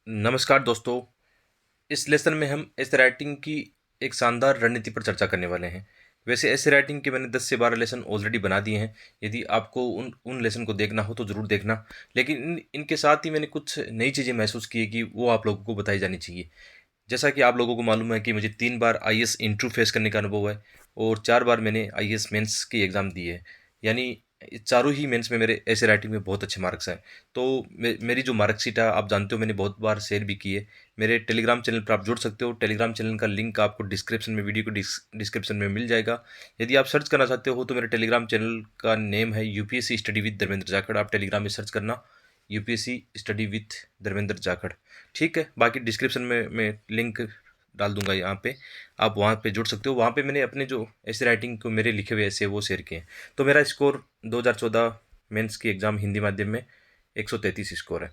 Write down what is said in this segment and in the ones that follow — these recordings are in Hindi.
नमस्कार दोस्तों। इस लेसन में हम ऐसे राइटिंग की एक शानदार रणनीति पर चर्चा करने वाले हैं। वैसे ऐसे राइटिंग के मैंने 10 से 12 लेसन ऑलरेडी बना दिए हैं। यदि आपको उन उन लेसन को देखना हो तो ज़रूर देखना। लेकिन इनके साथ ही मैंने कुछ नई चीज़ें महसूस की है कि वो आप लोगों को बताई जानी चाहिए। जैसा कि आप लोगों को मालूम है कि मुझे 3 बार आईएएस इंटरव्यू फेस करने का अनुभव है और 4 बार मैंने आईएएस मेंस की एग्ज़ाम दी है। यानी चारों ही मेंस में मेरे ऐसे राइटिंग में बहुत अच्छे मार्क्स हैं। तो मेरी जो मार्कशीट है आप जानते हो, मैंने बहुत बार शेयर भी की है। मेरे टेलीग्राम चैनल पर आप जुड़ सकते हो। टेलीग्राम चैनल का लिंक आपको डिस्क्रिप्शन में, वीडियो को डिस्क्रिप्शन में मिल जाएगा। यदि आप सर्च करना चाहते हो तो मेरे टेलीग्राम चैनल का नेम है UPSC study with Dharmendra Jakhar. आप टेलीग्राम में सर्च करना UPSC study with Dharmendra Jakhar. ठीक है, बाकी डिस्क्रिप्शन में मैं लिंक डाल दूंगा यहाँ पे। आप वहाँ पे जुड़ सकते हो। वहाँ पे मैंने अपने जो ऐसे राइटिंग को मेरे लिखे हुए ऐसे वो शेयर किए हैं। तो मेरा स्कोर 2014 मेंस की एग्ज़ाम हिंदी माध्यम में 133 स्कोर है।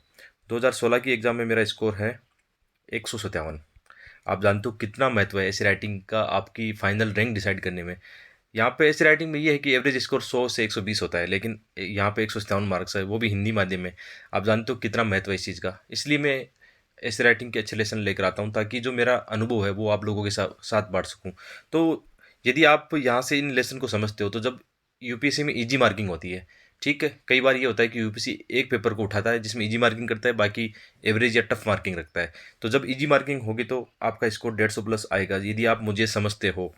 2016 की एग्ज़ाम में मेरा स्कोर है 157। आप जानते हो कितना महत्व है ऐसे राइटिंग का आपकी फाइनल रैंक डिसाइड करने में। यहाँ पे ऐसे राइटिंग में ये है कि एवरेज स्कोर 100 से 120 होता है, लेकिन यहाँ पे 157 मार्क्स है, वो भी हिंदी माध्यम में। आप जानते हो कितना महत्व है इस चीज़ का। इसलिए मैं ऐसे राइटिंग के अच्छे लेसन लेकर आता हूँ ताकि जो मेरा अनुभव है वो आप लोगों के साथ बांट सकूँ। तो यदि आप यहाँ से इन लेसन को समझते हो तो जब यूपीएससी में इजी मार्किंग होती है, ठीक है, कई बार ये होता है कि यूपीएससी एक पेपर को उठाता है जिसमें इजी मार्किंग करता है, बाकी एवरेज या टफ मार्किंग रखता है। तो जब इजी मार्किंग होगी तो आपका स्कोर 150 प्लस आएगा। यदि आप मुझे समझते हो,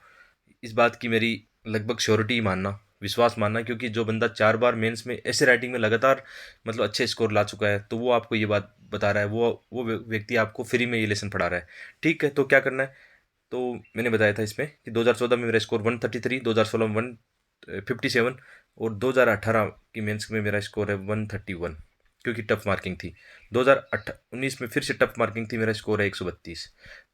इस बात की मेरी लगभग श्योरिटी मानना, विश्वास मानना, क्योंकि जो बंदा 4 बार मेंस में ऐसे राइटिंग में लगातार मतलब अच्छे स्कोर ला चुका है तो वो आपको ये बात बता रहा है, वो व्यक्ति आपको फ्री में ये लेसन पढ़ा रहा है। ठीक है, तो क्या करना है? तो मैंने बताया था इसमें कि 2014 में मेरा स्कोर 133, 2016 में 157 और 2018 की मेंस में मेरा स्कोर है 131, क्योंकि टफ मार्किंग थी। 2019 में फिर से टफ मार्किंग थी, मेरा स्कोर है 132।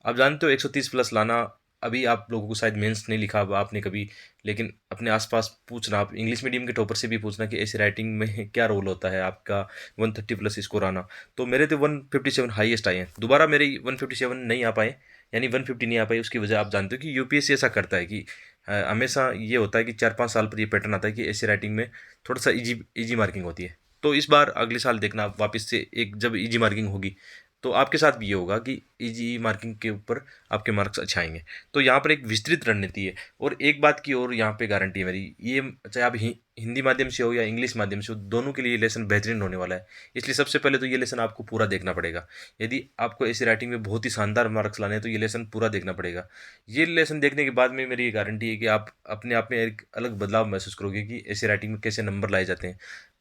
आप जानते हो 130 प्लस लाना, अभी आप लोगों को शायद मेंस नहीं लिखा हुआ आपने कभी, लेकिन अपने आसपास पूछना, आप इंग्लिश मीडियम के टॉपर से भी पूछना कि ऐसे राइटिंग में क्या रोल होता है आपका 130 प्लस स्कोर आना। तो मेरे तो 157 हाईएस्ट आए हैं। दोबारा मेरे 157 नहीं आ पाए, यानी 150 नहीं आ पाई। उसकी वजह आप जानते हो कि यूपीएससी ऐसा करता है कि हमेशा ये होता है कि 4-5 साल पर ये पैटर्न आता है कि ऐसे राइटिंग में थोड़ा सा इजी इजी मार्किंग होती है। तो इस बार अगले साल देखना आप वापस से एक जब इजी मार्किंग होगी तो आपके साथ भी ये होगा कि इजी मार्किंग के ऊपर आपके मार्क्स अच्छे आएंगे। तो यहाँ पर एक विस्तृत रणनीति है। और एक बात की और यहाँ पे गारंटी है मेरी, ये चाहे आप हिंदी माध्यम से हो या इंग्लिश माध्यम से हो, दोनों के लिए लेसन बेहतरीन होने वाला है। इसलिए सबसे पहले तो ये लेसन आपको पूरा देखना पड़ेगा। यदि आपको ऐसी राइटिंग में बहुत ही शानदार मार्क्स लाने हैं तो ये लेसन पूरा देखना पड़ेगा। ये लेसन देखने के बाद में मेरी ये गारंटी है कि आप अपने आप में एक अलग बदलाव महसूस करोगे कि ऐसे राइटिंग में कैसे नंबर लाए जाते हैं।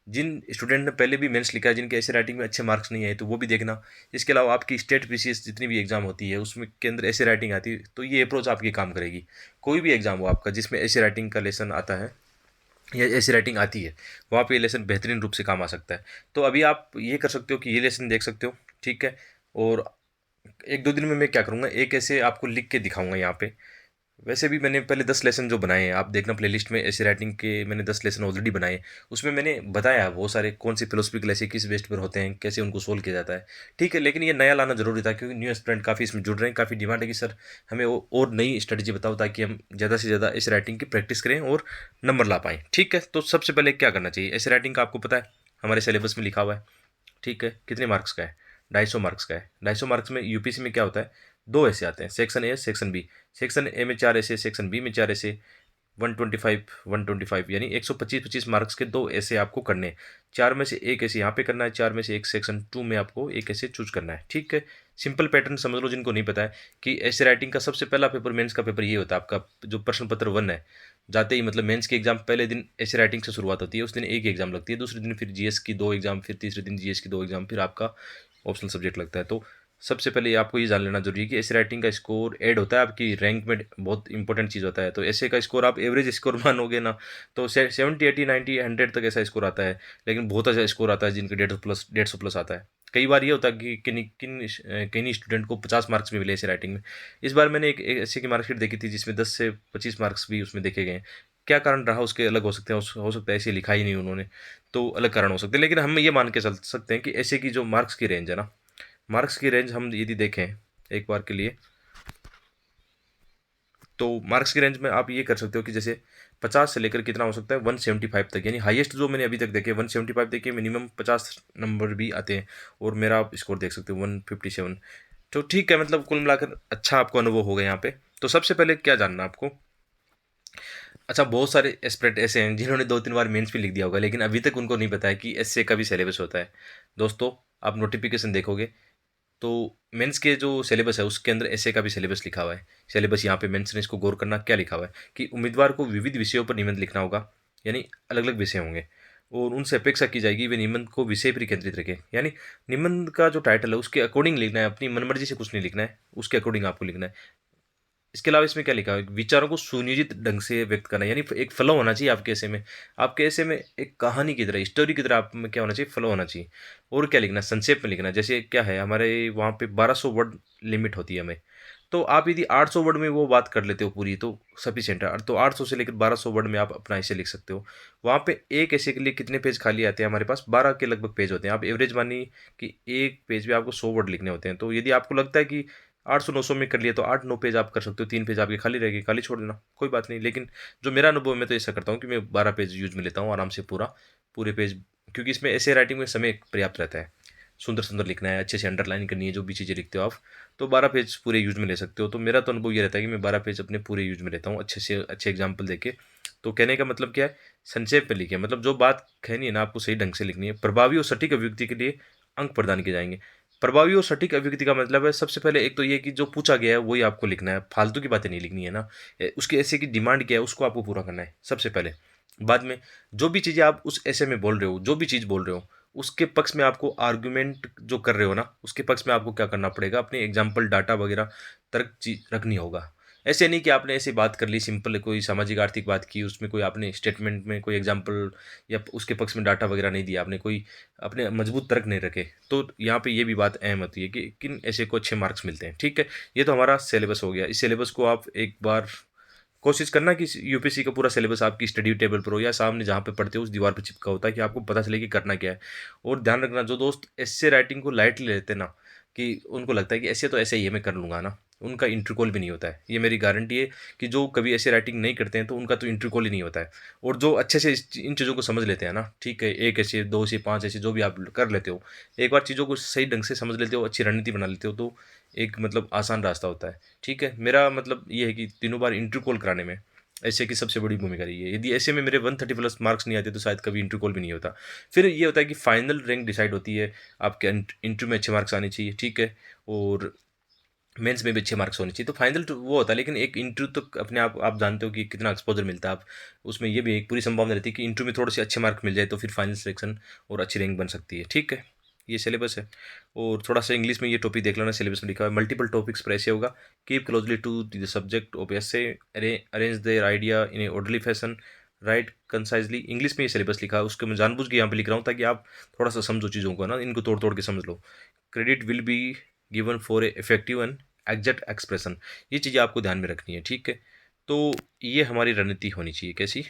जिन स्टूडेंट ने पहले भी मेंस लिखा है, जिनके ऐसे राइटिंग में अच्छे मार्क्स नहीं आए, तो वो भी देखना। इसके अलावा आपकी स्टेट पीसीएस जितनी भी एग्जाम होती है उसमें के अंदर ऐसे राइटिंग आती है, तो ये अप्रोच आपकी काम करेगी। कोई भी एग्जाम हो आपका जिसमें ऐसे राइटिंग का लेसन आता है या ऐसी राइटिंग आती है, वहाँ पे ये लेसन बेहतरीन रूप से काम आ सकता है। तो अभी आप ये कर सकते हो कि ये लेसन देख सकते हो, ठीक है। और 1-2 दिन में मैं क्या करूँगा, एक ऐसे आपको लिख के दिखाऊंगा यहाँ पे। वैसे भी मैंने पहले 10 लेसन जो बनाए हैं, आप देखना प्लेलिस्ट में ऐसे राइटिंग के मैंने 10 लेसन ऑलरेडी बनाए हैं। उसमें मैंने बताया बहुत सारे कौन से फिलोसफिकल ऐसे किस बेस पर होते हैं, कैसे उनको सोल्व किया जाता है। ठीक है, लेकिन ये नया लाना जरूरी था क्योंकि न्यू एस्पिरेंट काफ़ी इसमें जुड़ रहे हैं। काफ़ी डिमांड है कि सर हमें और नई स्ट्रेटजी बताओ ताकि हम ज़्यादा से ज़्यादा इस राइटिंग की प्रैक्टिस करें और नंबर ला पाएँ। ठीक है, तो सबसे पहले क्या करना चाहिए, ऐसे राइटिंग का आपको पता है हमारे सिलेबस में लिखा हुआ है। ठीक है, कितने मार्क्स का है? 250 मार्क्स का है। 250 मार्क्स में यूपीएससी में क्या होता है, दो ऐसे आते हैं, section A section B. Section A में 4 ऐसे, सेक्शन बी में 4 ऐसे। 125 125 यानी 125-25 मार्क्स के दो ऐसे आपको करने हैं। 4 में से एक ऐसे यहाँ पे करना है, 4 में से एक सेक्शन 2 में आपको एक ऐसे चूज करना है। ठीक है, सिंपल पैटर्न समझ लो जिनको नहीं पता है कि ऐसे राइटिंग का सबसे पहला पेपर मेंस का पेपर ये होता है आपका जो प्रश्न पत्र 1 है। जाते ही मतलब मेंस के एग्जाम पहले दिन ऐसे राइटिंग से शुरुआत होती है, उस दिन एक एग्जाम लगती है, दूसरे दिन फिर जीएस की 2 एग्जाम, फिर तीसरे दिन जीएस की 2 एग्जाम, फिर आपका ऑप्शनल सब्जेक्ट लगता है। तो सबसे पहले आपको ये जान लेना जरूरी है कि ऐसे राइटिंग का स्कोर ऐड होता है आपकी रैंक में, बहुत इंपॉर्टेंट चीज़ होता है। तो ऐसे का स्कोर आप एवरेज स्कोर मानोगे ना तो 70 80 90 100 तक ऐसा स्कोर आता है। लेकिन बहुत अच्छा स्कोर आता है जिनके 150 प्लस आता है। कई बार ये होता है कि किन्हीं स्टूडेंट को 50 मार्क्स भी मिले ऐसे राइटिंग में। इस बार मैंने एक ऐसे की मार्कशीट देखी थी जिसमें 10 से 25 मार्क्स भी उसमें देखे गए हैं। क्या कारण रहा उसके अलग हो सकते हैं, हो सकता है ऐसे लिखा ही नहीं उन्होंने, तो अलग कारण हो सकते हैं। लेकिन हम ये मान के चल सकते हैं कि ऐसे की जो मार्क्स की रेंज है ना, मार्क्स की रेंज हम यदि देखें एक बार के लिए, तो मार्क्स की रेंज में आप ये कर सकते हो कि जैसे 50 से लेकर कितना हो सकता है 175 तक, यानी हाईएस्ट जो मैंने अभी तक देखे 175 देखे, मिनिमम 50 नंबर भी आते हैं। और मेरा आप स्कोर देख सकते हो 157। तो ठीक है, मतलब कुल मिलाकर अच्छा आपको अनुभव होगा यहाँ पे। तो सबसे पहले क्या जानना आपको, अच्छा बहुत सारे एस्पिरेंट ऐसे हैं जिन्होंने 2-3 बार मेंस भी लिख दिया होगा, लेकिन अभी तक उनको नहीं पता है कि एसए का भी सिलेबस होता है। दोस्तों, आप नोटिफिकेशन देखोगे तो मेंस के जो सिलेबस है उसके अंदर एसए का भी सिलेबस लिखा हुआ है। सिलेबस यहाँ पे मेंस ने इसको गौर करना, क्या लिखा हुआ है कि उम्मीदवार को विविध विषयों पर निबंध लिखना होगा, यानी अलग अलग विषय होंगे और उनसे अपेक्षा की जाएगी वे निबंध को विषय पर केंद्रित रखें। यानी निबंध का जो टाइटल है उसके अकॉर्डिंग लिखना है, अपनी मनमर्जी से कुछ नहीं लिखना है, उसके अकॉर्डिंग आपको लिखना है। इसके अलावा इसमें क्या लिखा है, विचारों को सुनियोजित ढंग से व्यक्त करना, यानी एक फ्लो होना चाहिए आपके ऐसे में। आपके ऐसे में एक कहानी की तरह, स्टोरी की तरह आप में क्या होना चाहिए, फ्लो होना चाहिए। और क्या लिखना, संक्षेप में लिखना। जैसे क्या है, हमारे वहाँ पे 1200 वर्ड लिमिट होती है हमें, तो आप यदि 800 वर्ड में वो बात कर लेते हो पूरी तो सफिशिएंट है। तो 800 से लेकर 1200 वर्ड में आप अपना ऐसे लिख सकते हो। वहाँ पे एक ऐसे के लिए कितने पेज खाली आते हैं हमारे पास, 12 के लगभग पेज होते हैं। आप एवरेज मानिए कि एक पेज पे आपको 100 वर्ड लिखने होते हैं। तो यदि आपको लगता है कि 800-900 में कर लिया तो 8-9 पेज आप कर सकते हो, 3 पेज आपके खाली रहेगी, खाली छोड़ देना, कोई बात नहीं। लेकिन जो मेरा अनुभव है, मैं तो ऐसा करता हूँ कि मैं 12 पेज यूज में लेता हूँ आराम से, पूरे पेज, क्योंकि इसमें ऐसे राइटिंग में समय पर्याप्त रहता है। सुंदर सुंदर लिखना है, अच्छे से अंडरलाइन करनी है जो भी चीज़ें लिखते हो आप, तो 12 पेज पूरे यूज में ले सकते हो। तो मेरा तो अनुभव ये रहता है कि मैं 12 पेज अपने पूरे यूज में लेता हूँ, अच्छे से अच्छे एग्जाम्पल देके। तो कहने का मतलब क्या है, संक्षेप में लिखिए, मतलब जो बात कहनी है ना आपको सही ढंग से लिखनी है। प्रभावी और सटीक अभिव्यक्ति के लिए अंक प्रदान किए जाएंगे। प्रभावी और सटीक अभिव्यक्ति का मतलब है, सबसे पहले एक तो ये कि जो पूछा गया है वही आपको लिखना है, फालतू की बातें नहीं लिखनी है ना। उसके ऐसे की डिमांड क्या है उसको आपको पूरा करना है सबसे पहले। बाद में जो भी चीज़ें आप उस ऐसे में बोल रहे हो, जो भी चीज़ बोल रहे हो, उसके पक्ष में आपको आर्गुमेंट जो कर रहे हो ना, उसके पक्ष में आपको क्या करना पड़ेगा, अपने एग्जाम्पल डाटा वगैरह तर्क चीज रखनी होगा। ऐसे नहीं कि आपने ऐसे बात कर ली सिंपल, कोई सामाजिक आर्थिक बात की, उसमें कोई आपने स्टेटमेंट में कोई एग्जाम्पल या उसके पक्ष में डाटा वगैरह नहीं दिया, आपने कोई अपने मजबूत तर्क नहीं रखे, तो यहाँ पे ये भी बात अहम होती है कि किन ऐसे को अच्छे मार्क्स मिलते हैं। ठीक है, ये तो हमारा सिलेबस हो गया। इस सिलेबस को आप एक बार कोशिश करना कि यूपीएससी का पूरा सिलेबस आपकी स्टडी टेबल पर हो या सामने जहाँ पे पढ़ते हो उस दीवार पर चिपका होता है, कि आपको पता चले कि करना क्या है। और ध्यान रखना, जो दोस्त ऐसे राइटिंग को लाइटली लेते हैं ना, कि उनको लगता है कि ऐसे तो ऐसे ही है मैं कर लूँगा ना, उनका इंटरव्यू कॉल भी नहीं होता है। ये मेरी गारंटी है कि जो कभी ऐसे राइटिंग नहीं करते हैं तो उनका तो इंटरव्यू कॉल ही नहीं होता है। और जो अच्छे से इन चीज़ों को समझ लेते हैं ना, ठीक है, एक ऐसे, दो ऐसे, पाँच ऐसे, जो भी आप कर लेते हो, एक बार चीज़ों को सही ढंग से समझ लेते हो, अच्छी रणनीति बना लेते हो, तो एक मतलब आसान रास्ता होता है। ठीक है, मेरा मतलब ये है कि तीनों बार इंटरव्यू कॉल कराने में ऐसे की सबसे बड़ी भूमिका रही है। यदि ऐसे में मेरे 130 प्लस मार्क्स नहीं आते तो शायद कभी इंटरव्यू कॉल भी नहीं होता। फिर ये होता है कि फाइनल रैंक डिसाइड होती है, आपके इंटरव्यू में अच्छे मार्क्स आने चाहिए, ठीक है, और मेंस में भी अच्छे मार्क्स होने चाहिए, तो फाइनल तो वो होता है। लेकिन एक इंटरव्यू तो अपने आप जानते हो कि कितना एक्सपोजर मिलता है। आप उसमें ये भी एक पूरी संभावना रहती है कि इंटरव्यू में थोड़े से अच्छे मार्क मिल जाए तो फिर फाइनल सिलेक्शन और अच्छी रैंक बन सकती है। ठीक है, ये सिलेबस है। और थोड़ा सा इंग्लिश में ये टॉपिक देख लेना, सिलेबस में लिखा है मल्टीपल टॉपिक्स पर ऐसे होगा, keep closely to the subject of essay, arrange their idea in a orderly fashion, write concisely. English में ये सिलेबस लिखा है, उसके मैं जानबूझ के यहाँ पे लिख रहा हूँ ताकि आप थोड़ा सा समझो चीज़ों को ना, इनको तोड़ तोड़ के समझ लो। Credit will be given for a effective and exact expression, ये चीज़ें आपको ध्यान में रखनी है। ठीक है, तो ये हमारी रणनीति होनी चाहिए कैसी,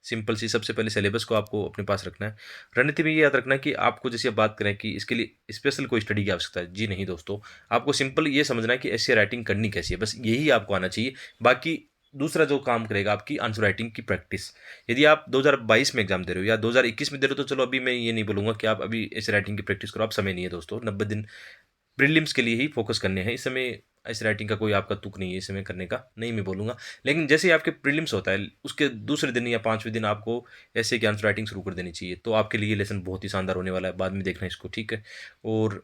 सिंपल सी। सबसे पहले सिलेबस को आपको अपने पास रखना है। रणनीति में ये याद रखना है कि आपको जैसे बात करें कि इसके लिए स्पेशल कोई स्टडी की आवश्यकता है, जी नहीं दोस्तों। आपको सिंपल ये समझना है कि ऐसे राइटिंग करनी कैसी है, बस यही आपको आना चाहिए। बाकी दूसरा जो काम करेगा आपकी आंसर राइटिंग की प्रैक्टिस। यदि आप 2022 में एग्जाम दे रहे हो या 2021 में दे रहे हो तो चलो अभी मैं ये नहीं बोलूँगा कि आप अभी ऐसे राइटिंग की प्रैक्टिस करो, आप समय नहीं है दोस्तों, 90 दिन प्रीलिम्स के लिए ही फोकस करने हैं इस समय। इस राइटिंग का कोई आपका तुक नहीं है इस समय करने का, नहीं मैं बोलूँगा। लेकिन जैसे ही आपके प्रीलिम्स होता है उसके दूसरे दिन या 5वें दिन आपको ऐसे की आंसर राइटिंग शुरू कर देनी चाहिए, तो आपके लिए लेसन बहुत ही शानदार होने वाला है, बाद में देखना इसको। ठीक है, और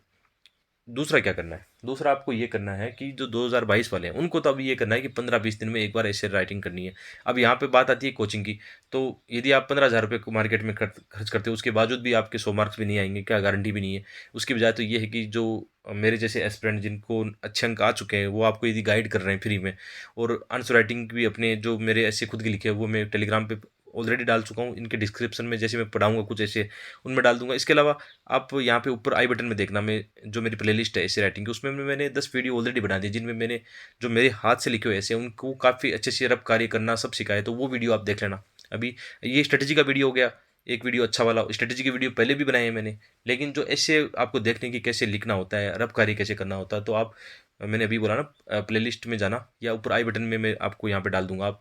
दूसरा क्या करना है, दूसरा आपको ये करना है कि जो 2022 वाले हैं उनको तो अभी ये करना है कि 15-20 दिन में एक बार ऐसे राइटिंग करनी है। अब यहाँ पे बात आती है कोचिंग की, तो यदि आप 15,000 रुपये को मार्केट में खर्च करते हो, उसके बावजूद भी आपके 100 मार्क्स भी नहीं आएंगे, क्या गारंटी भी नहीं है। उसकी बजाय तो ये है कि जो मेरे जैसे एस्पिरेंट जिनको अच्छे अंक आ चुके हैं वो आपको यदि गाइड कर रहे हैं फ्री में, और आंसर राइटिंग भी अपने जो मेरे ऐसे खुद के लिखे हैं वो मैं टेलीग्राम पे ऑलरेडी डाल चुका हूँ, इनके डिस्क्रिप्शन में जैसे मैं पढ़ाऊँगा कुछ ऐसे उनमें डाल दूँगा। इसके अलावा आप यहाँ पे ऊपर आई बटन में देखना, मैं जो मेरी प्लेलिस्ट है ऐसे राइटिंग की, उसमें मैंने 10 वीडियो ऑलरेडी बना दी जिनमें मैंने जो मेरे हाथ से लिखे हुए ऐसे उनको काफ़ी अच्छे से रब कार्य करना सब सिखाया, तो वो वीडियो आप देख लेना। अभी ये स्ट्रेटजी का वीडियो हो गया, एक वीडियो अच्छा वाला, स्ट्रेटजी की वीडियो पहले भी बनाए हैं मैंने। लेकिन जो ऐसे आपको देखने की कैसे लिखना होता है, रब कार्य कैसे करना होता है, तो आप मैंने अभी बोला ना प्लेलिस्ट में जाना या ऊपर आई बटन में मैं आपको यहाँ पे डाल दूंगा, आप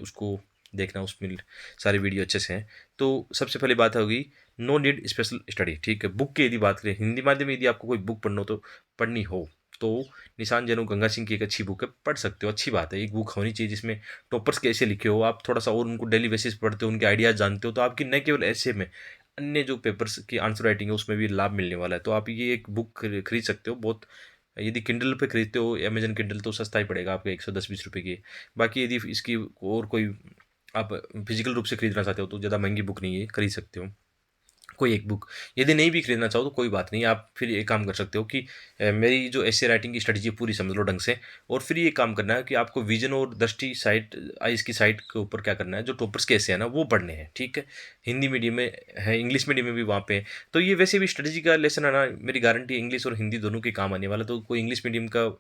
उसको देखना, उसमें सारी वीडियो अच्छे से हैं। तो सबसे पहली बात होगी नो नीड स्पेशल स्टडी, ठीक है। बुक की यदि बात करें, हिंदी माध्यम में यदि आपको कोई बुक पढ़नी हो तो निशान जैन गंगा सिंह की एक अच्छी बुक है, पढ़ सकते हो, अच्छी बात है। एक बुक होनी चाहिए जिसमें टॉपर्स कैसे लिखे हो, आप थोड़ा सा और उनको डेली बेसिस पढ़ते हो, उनके आइडियाज़ जानते हो, तो आपकी न केवल ऐसे में अन्य जो पेपर्स की आंसर राइटिंग है उसमें भी लाभ मिलने वाला है। तो आप ये एक बुक खरीद सकते हो। बहुत यदि किंडल पे खरीदते हो अमेजन किंडल तो सस्ता ही पड़ेगा आपको, 110-20 रुपये की। बाकी यदि इसकी और कोई आप फिजिकल रूप से खरीदना चाहते हो तो ज़्यादा महंगी बुक नहीं है, खरीद सकते हो कोई एक बुक। यदि नहीं भी खरीदना चाहो तो कोई बात नहीं, आप फिर एक काम कर सकते हो कि मेरी जो ऐसे राइटिंग की स्ट्रेटजी है पूरी समझ लो ढंग से, और फिर ये काम करना है कि आपको विजन और दृष्टि साइट आइस की साइट के ऊपर क्या करना है, जो टॉपर्स के ऐसे हैं ना वो पढ़ने हैं, ठीक है। हिंदी मीडियम में है, इंग्लिश मीडियम में भी वहाँ पे है। तो ये वैसे भी स्ट्रेटजी का लेसन है ना, मेरी गारंटी इंग्लिश और हिंदी दोनों के काम आने वाला। तो कोई इंग्लिश मीडियम का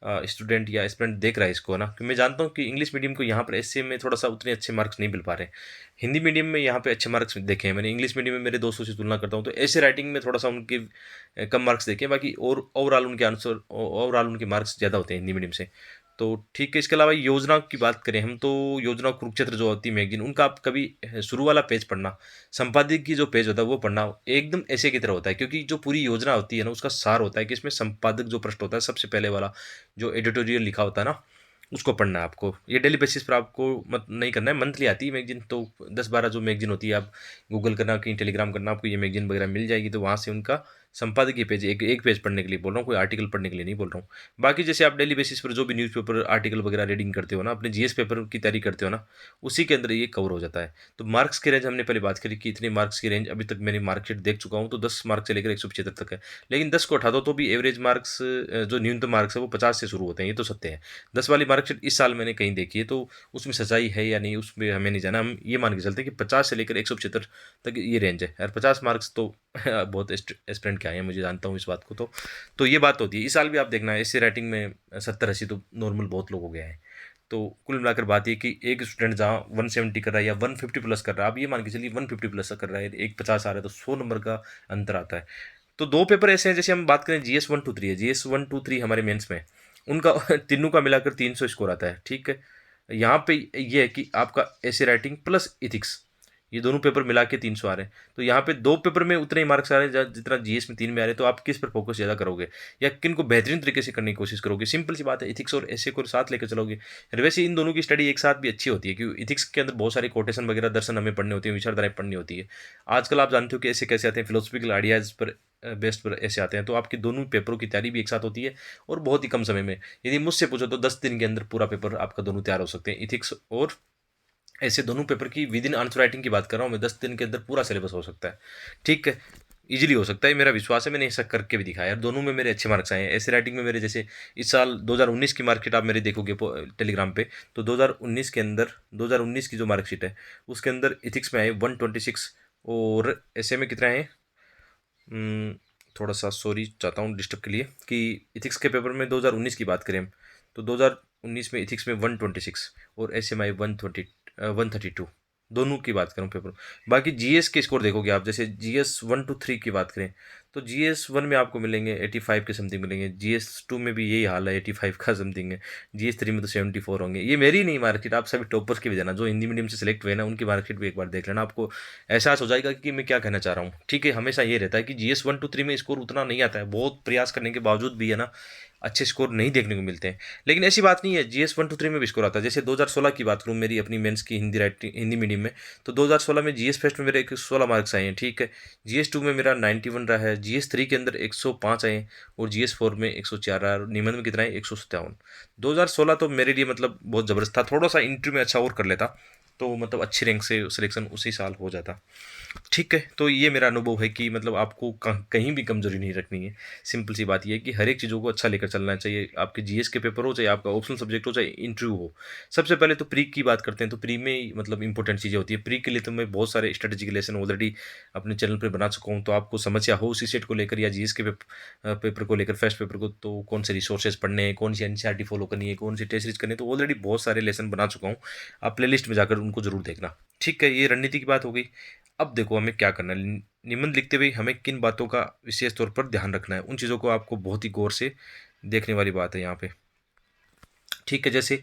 स्टूडेंट या एस्पिरेंट देख रहा है इसको ना, कि मैं जानता हूँ कि इंग्लिश मीडियम को यहाँ पर ऐसे में थोड़ा सा उतने अच्छे मार्क्स नहीं मिल पा रहे। हिंदी मीडियम में यहाँ पे अच्छे मार्क्स देखे हैं मैंने, इंग्लिश मीडियम में मेरे दोस्तों से तुलना करता हूँ तो ऐसे राइटिंग में थोड़ा सा उनके कम मार्क्स देखे हैं। बाकी और ओवरऑल उनके आंसर, ओवरऑल उनके मार्क्स ज़्यादा होते हैं हिंदी मीडियम से। तो ठीक है। इसके अलावा योजना की बात करें हम, तो योजना कुरुक्षेत्र जो होती है मैगजीन, उनका आप कभी शुरू वाला पेज पढ़ना, संपादक की जो पेज होता है वो पढ़ना, एकदम ऐसे की तरह होता है। क्योंकि जो पूरी योजना होती है ना उसका सार होता है कि इसमें संपादक जो पृष्ठ होता है सबसे पहले वाला, जो एडिटोरियल लिखा होता है ना, उसको पढ़ना है आपको। ये डेली बेसिस पर आपको मत नहीं करना है, मंथली आती है मैगजीन, तो 10-12 जो मैगजीन होती है, आप गूगल करना, कहीं टेलीग्राम करना, आपको ये मैगजीन वगैरह मिल जाएगी। तो वहाँ से उनका संपादकीय पेज, एक एक पेज पढ़ने के लिए बोल रहा हूँ, कोई आर्टिकल पढ़ने के लिए नहीं बोल रहा हूँ। बाकी जैसे आप डेली बेसिस पर जो भी न्यूज़पेपर आर्टिकल वगैरह रीडिंग करते हो ना, अपने जीएस पेपर की तैयारी करते हो ना, उसी के अंदर ये कवर हो जाता है। तो मार्क्स की रेंज हमने पहले बात करी कि इतने मार्क्स की रेंज, अभी तक मैंने मार्कशीट देख चुका हूँ तो 10 मार्क्स से लेकर 175 तक है। लेकिन 10 को हटा दो तो भी एवरेज मार्क्स, जो न्यूनतम मार्क्स है वो 50 से शुरू होते हैं, ये तो सत्य है। 10 वाली मार्कशीट इस साल मैंने कहीं देखी है, तो उसमें सच्चाई है या नहीं उसमें हमें नहीं जाना। हम ये मान के चलते हैं कि 50 से लेकर 175 तक ये रेंज है, और 50 मार्क्स तो बहुत एस्पिरेंट क्या है, मुझे जानता हूँ इस बात को। तो ये बात होती है। इस साल भी आप देखना ऐसे राइटिंग में 70-80 तो नॉर्मल बहुत लोग हो गया है। तो कुल मिलाकर बात ये कि एक स्टूडेंट जहाँ 170 कर रहा है या 150 प्लस कर रहा है, आप ये मान के चलिए 150 प्लस कर रहा है, एक 50 आ रहा है, तो 100 नंबर का अंतर आता है। तो दो पेपर ऐसे हैं, जैसे हम बात करें GS 1 2 3 है, GS 1 2 3 हमारे मेंस में, उनका तीनों का मिलाकर 300 स्कोर आता है, ठीक है। यहाँ पे ये है कि आपका ऐसे राइटिंग प्लस इथिक्स, ये दोनों पेपर मिला के 300 आ रहे हैं। तो यहाँ पे दो पेपर में उतने ही मार्क्स आ रहे हैं जितना जीएस में 3 में आ रहे हैं। तो आप किस पर फोकस ज़्यादा करोगे या किन को बेहतरीन तरीके से करने की कोशिश करोगे? सिंपल सी बात है, इथिक्स और ऐसे को साथ लेकर चलोगे। और वैसे इन दोनों की स्टडी एक साथ भी अच्छी होती है, क्योंकि इथिक्स के अंदर बहुत सारे कोटेशन वगैरह दर्शन हमें पढ़ने होते हैं, विचारधाराएं पढ़नी होती है। आजकल आप जानते हो कि ऐसे कैसे आते हैं, फिलोसफिकल आइडियाज़ पर बेस्ड पर ऐसे आते हैं। तो आपकी दोनों पेपरों की तैयारी भी एक साथ होती है और बहुत ही कम समय में। यदि मुझसे पूछो तो 10 दिन के अंदर पूरा पेपर आपका दोनों तैयार हो सकते हैं। इथिक्स और ऐसे दोनों पेपर की विद इन आंसर राइटिंग की बात कर रहा हूँ मैं, 10 दिन के अंदर पूरा सिलेबस हो सकता है, ठीक है। इजीली हो सकता है, मेरा विश्वास है, मैंने ऐसा करके भी दिखाया, और दोनों में मेरे अच्छे मार्क्स आए हैं। ऐसे राइटिंग में मेरे जैसे इस साल 2019 की मार्कशीट आप मेरे देखोगे टेलीग्राम पे, तो 2019 के अंदर 2019 की जो मार्कशीट है उसके अंदर इथिक्स में आए 126, और ऐसे में कितना है, थोड़ा सा सॉरी चाहता हूँ डिस्टर्ब के लिए, कि इथिक्स के पेपर में 2019 की बात करें हम, तो 2019 में इथिक्स में 126 और एस एम आई 132, दोनों की बात करूँ पेपर। बाकी जीएस के स्कोर देखोगे आप, जैसे GS 1 to 3 की बात करें तो GS 1 में आपको मिलेंगे 85 के समथिंग मिलेंगे, GS 2 में भी यही हाल है, 85 का समथिंग है, GS 3 में तो 74 होंगे। ये मेरी नहीं मार्कशीट, आप सभी टॉपर्स की भी देना, जो हिंदी मीडियम से सिलेक्ट हुए ना उनकी मार्कशीट भी एक बार देख लेना, आपको एहसास हो जाएगा कि मैं क्या कहना चाह रहा हूँ, ठीक है। हमेशा ये रहता है कि GS 1 to 3 में स्कोर उतना नहीं आता है, बहुत प्रयास करने के बावजूद भी है ना अच्छे स्कोर नहीं देखने को मिलते हैं। लेकिन ऐसी बात नहीं है, GS 1 to 3 में भी स्कोर आता है। जैसे 2016 की बात करूँ, मेरी अपनी मेंस की हिंदी राइटिंग हिंदी मीडियम में, तो 2016 में जीएस फर्स्ट में मेरे 16 मार्क्स आए हैं, ठीक है। GS 2 में मेरा 91 रहा है, GS 3 के अंदर 105 आए हैं, और GS 4 में 104 रहा है, और निबंध में कितना है 157। 2016 तो मेरे लिए मतलब बहुत ज़बरदस्त था, थोड़ा सा इंटरव्यू में अच्छा और कर लेता तो मतलब अच्छी रैंक से सिलेक्शन उसी साल हो जाता, ठीक है। तो ये मेरा अनुभव है कि मतलब आपको कहीं भी कमजोरी नहीं रखनी है। सिंपल सी बात ये है कि हर एक चीज़ों को अच्छा लेकर चलना चाहिए, आपके जीएस के पेपर हो, चाहे आपका ऑप्शनल सब्जेक्ट हो, चाहे इंटरव्यू हो। सबसे पहले तो प्री की बात करते हैं, तो प्री में मतलब इंपॉर्टेंट चीज़ें होती है। प्री के लिए तो मैं बहुत सारे स्ट्रेटेजी के लेसन ऑलरेडी अपने चैनल पर बना चुका हूँ। तो आपको समस्या हो उसी सेट को लेकर या जीएस के पेपर को लेकर, फर्स्ट पेपर को, तो कौन से रिसोर्सेज पढ़ने हैं, कौन सी एनसीईआरटी फॉलो करनी है, कौन सी टेस्ट सीरीज करनी है, तो ऑलरेडी बहुत सारे लेसन बना चुका हूँ। आप प्ले में जाकर उनको जरूर देखना, ठीक है। ये रणनीति की बात हो गई। अब देखो हमें क्या करना है, निबंध लिखते हुए हमें किन बातों का विशेष तौर पर ध्यान रखना है, उन चीज़ों को आपको बहुत ही गौर से देखने वाली बात है यहाँ पे, ठीक है। जैसे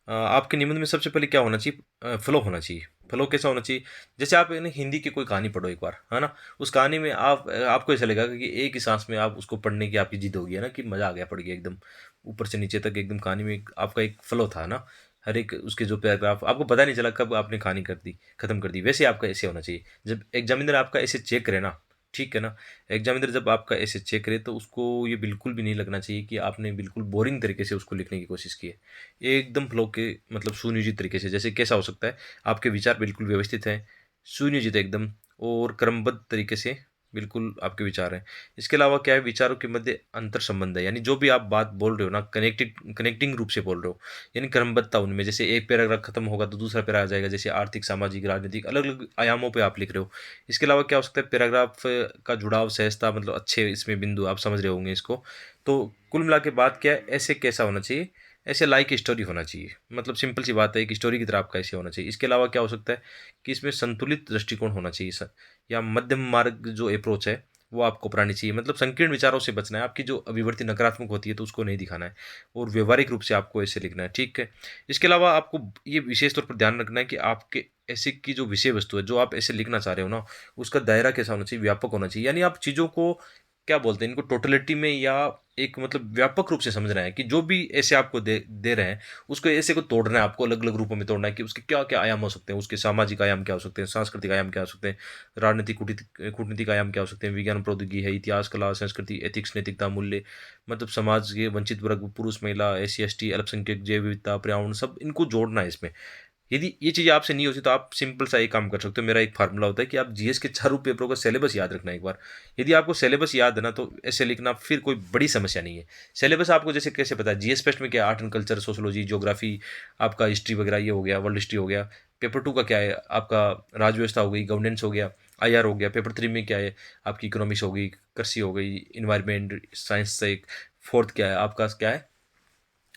आपके निबंध में सबसे पहले क्या होना चाहिए, फ्लो होना चाहिए। फ्लो कैसा होना चाहिए? जैसे आप यानी हिंदी की कोई कहानी पढ़ो एक बार, है ना? उस कहानी में आपको ऐसा लगेगा कि एक ही सांस में आप उसको पढ़ने की आपकी जिद होगी, है ना, कि मज़ा आ गया पढ़ के एकदम ऊपर से नीचे तक एकदम कहानी में आपका एक फ्लो था ना। हर एक उसके जो पैराग्राफ आपको पता नहीं चला कब आपने कहानी कर दी, खत्म कर दी। वैसे आपका ऐसे होना चाहिए। जब एग्जामिनर आपका ऐसे चेक करे ना, ठीक है ना, एग्जामिनर जब आपका ऐसे चेक करे तो उसको ये बिल्कुल भी नहीं लगना चाहिए कि आपने बिल्कुल बोरिंग तरीके से उसको लिखने की कोशिश की है। एकदम फ्लो के मतलब सुनियोजित तरीके से। जैसे कैसा हो सकता है? आपके विचार बिल्कुल व्यवस्थित हैं, सुनियोजित एकदम और क्रमबद्ध तरीके से बिल्कुल आपके विचार हैं। इसके अलावा क्या है, विचारों के मध्य अंतर संबंध है, यानी जो भी आप बात बोल रहे हो ना, कनेक्टिंग रूप से बोल रहे हो, यानी क्रमबद्धता उनमें। जैसे एक पैराग्राफ खत्म होगा तो दूसरा पैरा आ जाएगा, जैसे आर्थिक, सामाजिक, राजनीतिक अलग-अलग आयामों पे आप लिख रहे हो। इसके अलावा क्या हो सकता है, पैराग्राफ का जुड़ाव, सहजता, मतलब अच्छे इसमें बिंदु आप समझ रहे होंगे इसको। तो कुल मिला के बात क्या है, ऐसे कैसा होना चाहिए? ऐसे लाइक स्टोरी होना चाहिए। मतलब सिंपल सी बात है, एक स्टोरी की तरह आपका ऐसे होना चाहिए। इसके अलावा क्या हो सकता है कि इसमें संतुलित दृष्टिकोण होना चाहिए सर, या मध्यम मार्ग जो अप्रोच है वो आपको अपनानी चाहिए। मतलब संकीर्ण विचारों से बचना है, आपकी जो अभिवृत्ति नकारात्मक होती है तो उसको नहीं दिखाना है, और व्यवहारिक रूप से आपको ऐसे लिखना है, ठीक है। इसके अलावा आपको ये विशेष तौर पर ध्यान रखना है कि आपके ऐसे की जो विषय वस्तु है, जो आप ऐसे लिखना चाह रहे हो ना, उसका दायरा कैसा होना चाहिए, व्यापक होना चाहिए। यानी आप चीज़ों को क्या बोलते हैं, इनको टोटलिटी में या एक मतलब व्यापक रूप से समझ रहे हैं कि जो भी ऐसे आपको दे दे रहे हैं, उसको ऐसे को तोड़ना है, आपको अलग अलग रूपों में तोड़ना है कि उसके क्या क्या आयाम हो सकते हैं, उसके सामाजिक आयाम क्या हो सकते हैं, सांस्कृतिक आयाम क्या हो सकते हैं, राजनीतिक कूटनीतिक आयाम क्या हो सकते हैं, विज्ञान प्रौद्योगिकी है, इतिहास, कला, संस्कृति, एथिक्स, नैतिकता, मूल्य, मतलब समाज के वंचित वर्ग, पुरुष, महिला, एस सी, अल्पसंख्यक, जैव विविधता, पर्यावरण, सब इनको जोड़ना है इसमें। यदि ये चीज़ें आपसे नहीं होती तो आप सिंपल सा एक काम कर सकते हो। मेरा एक फार्मूला होता है कि आप जीएस के चारों पेपरों का सिलेबस याद रखना एक बार। यदि आपको सिलेबस याद है ना, तो ऐसे लिखना फिर कोई बड़ी समस्या नहीं है। सिलेबस आपको जैसे कैसे पता है, जीएस टेस्ट में क्या, art and culture, sociology, geography, आपका हिस्ट्री वगैरह ये हो गया, वर्ल्ड हिस्ट्री हो गया। पेपर टू का क्या है आपका, राज्य व्यवस्था हो गई, गवर्नेंस हो गया, आईआर हो गया। पेपर थ्री में क्या है आपकी, इकोनॉमिक्स हो गई, कृषि हो गई, इन्वायरमेंट साइंस से एक। फोर्थ क्या है आपका, क्या है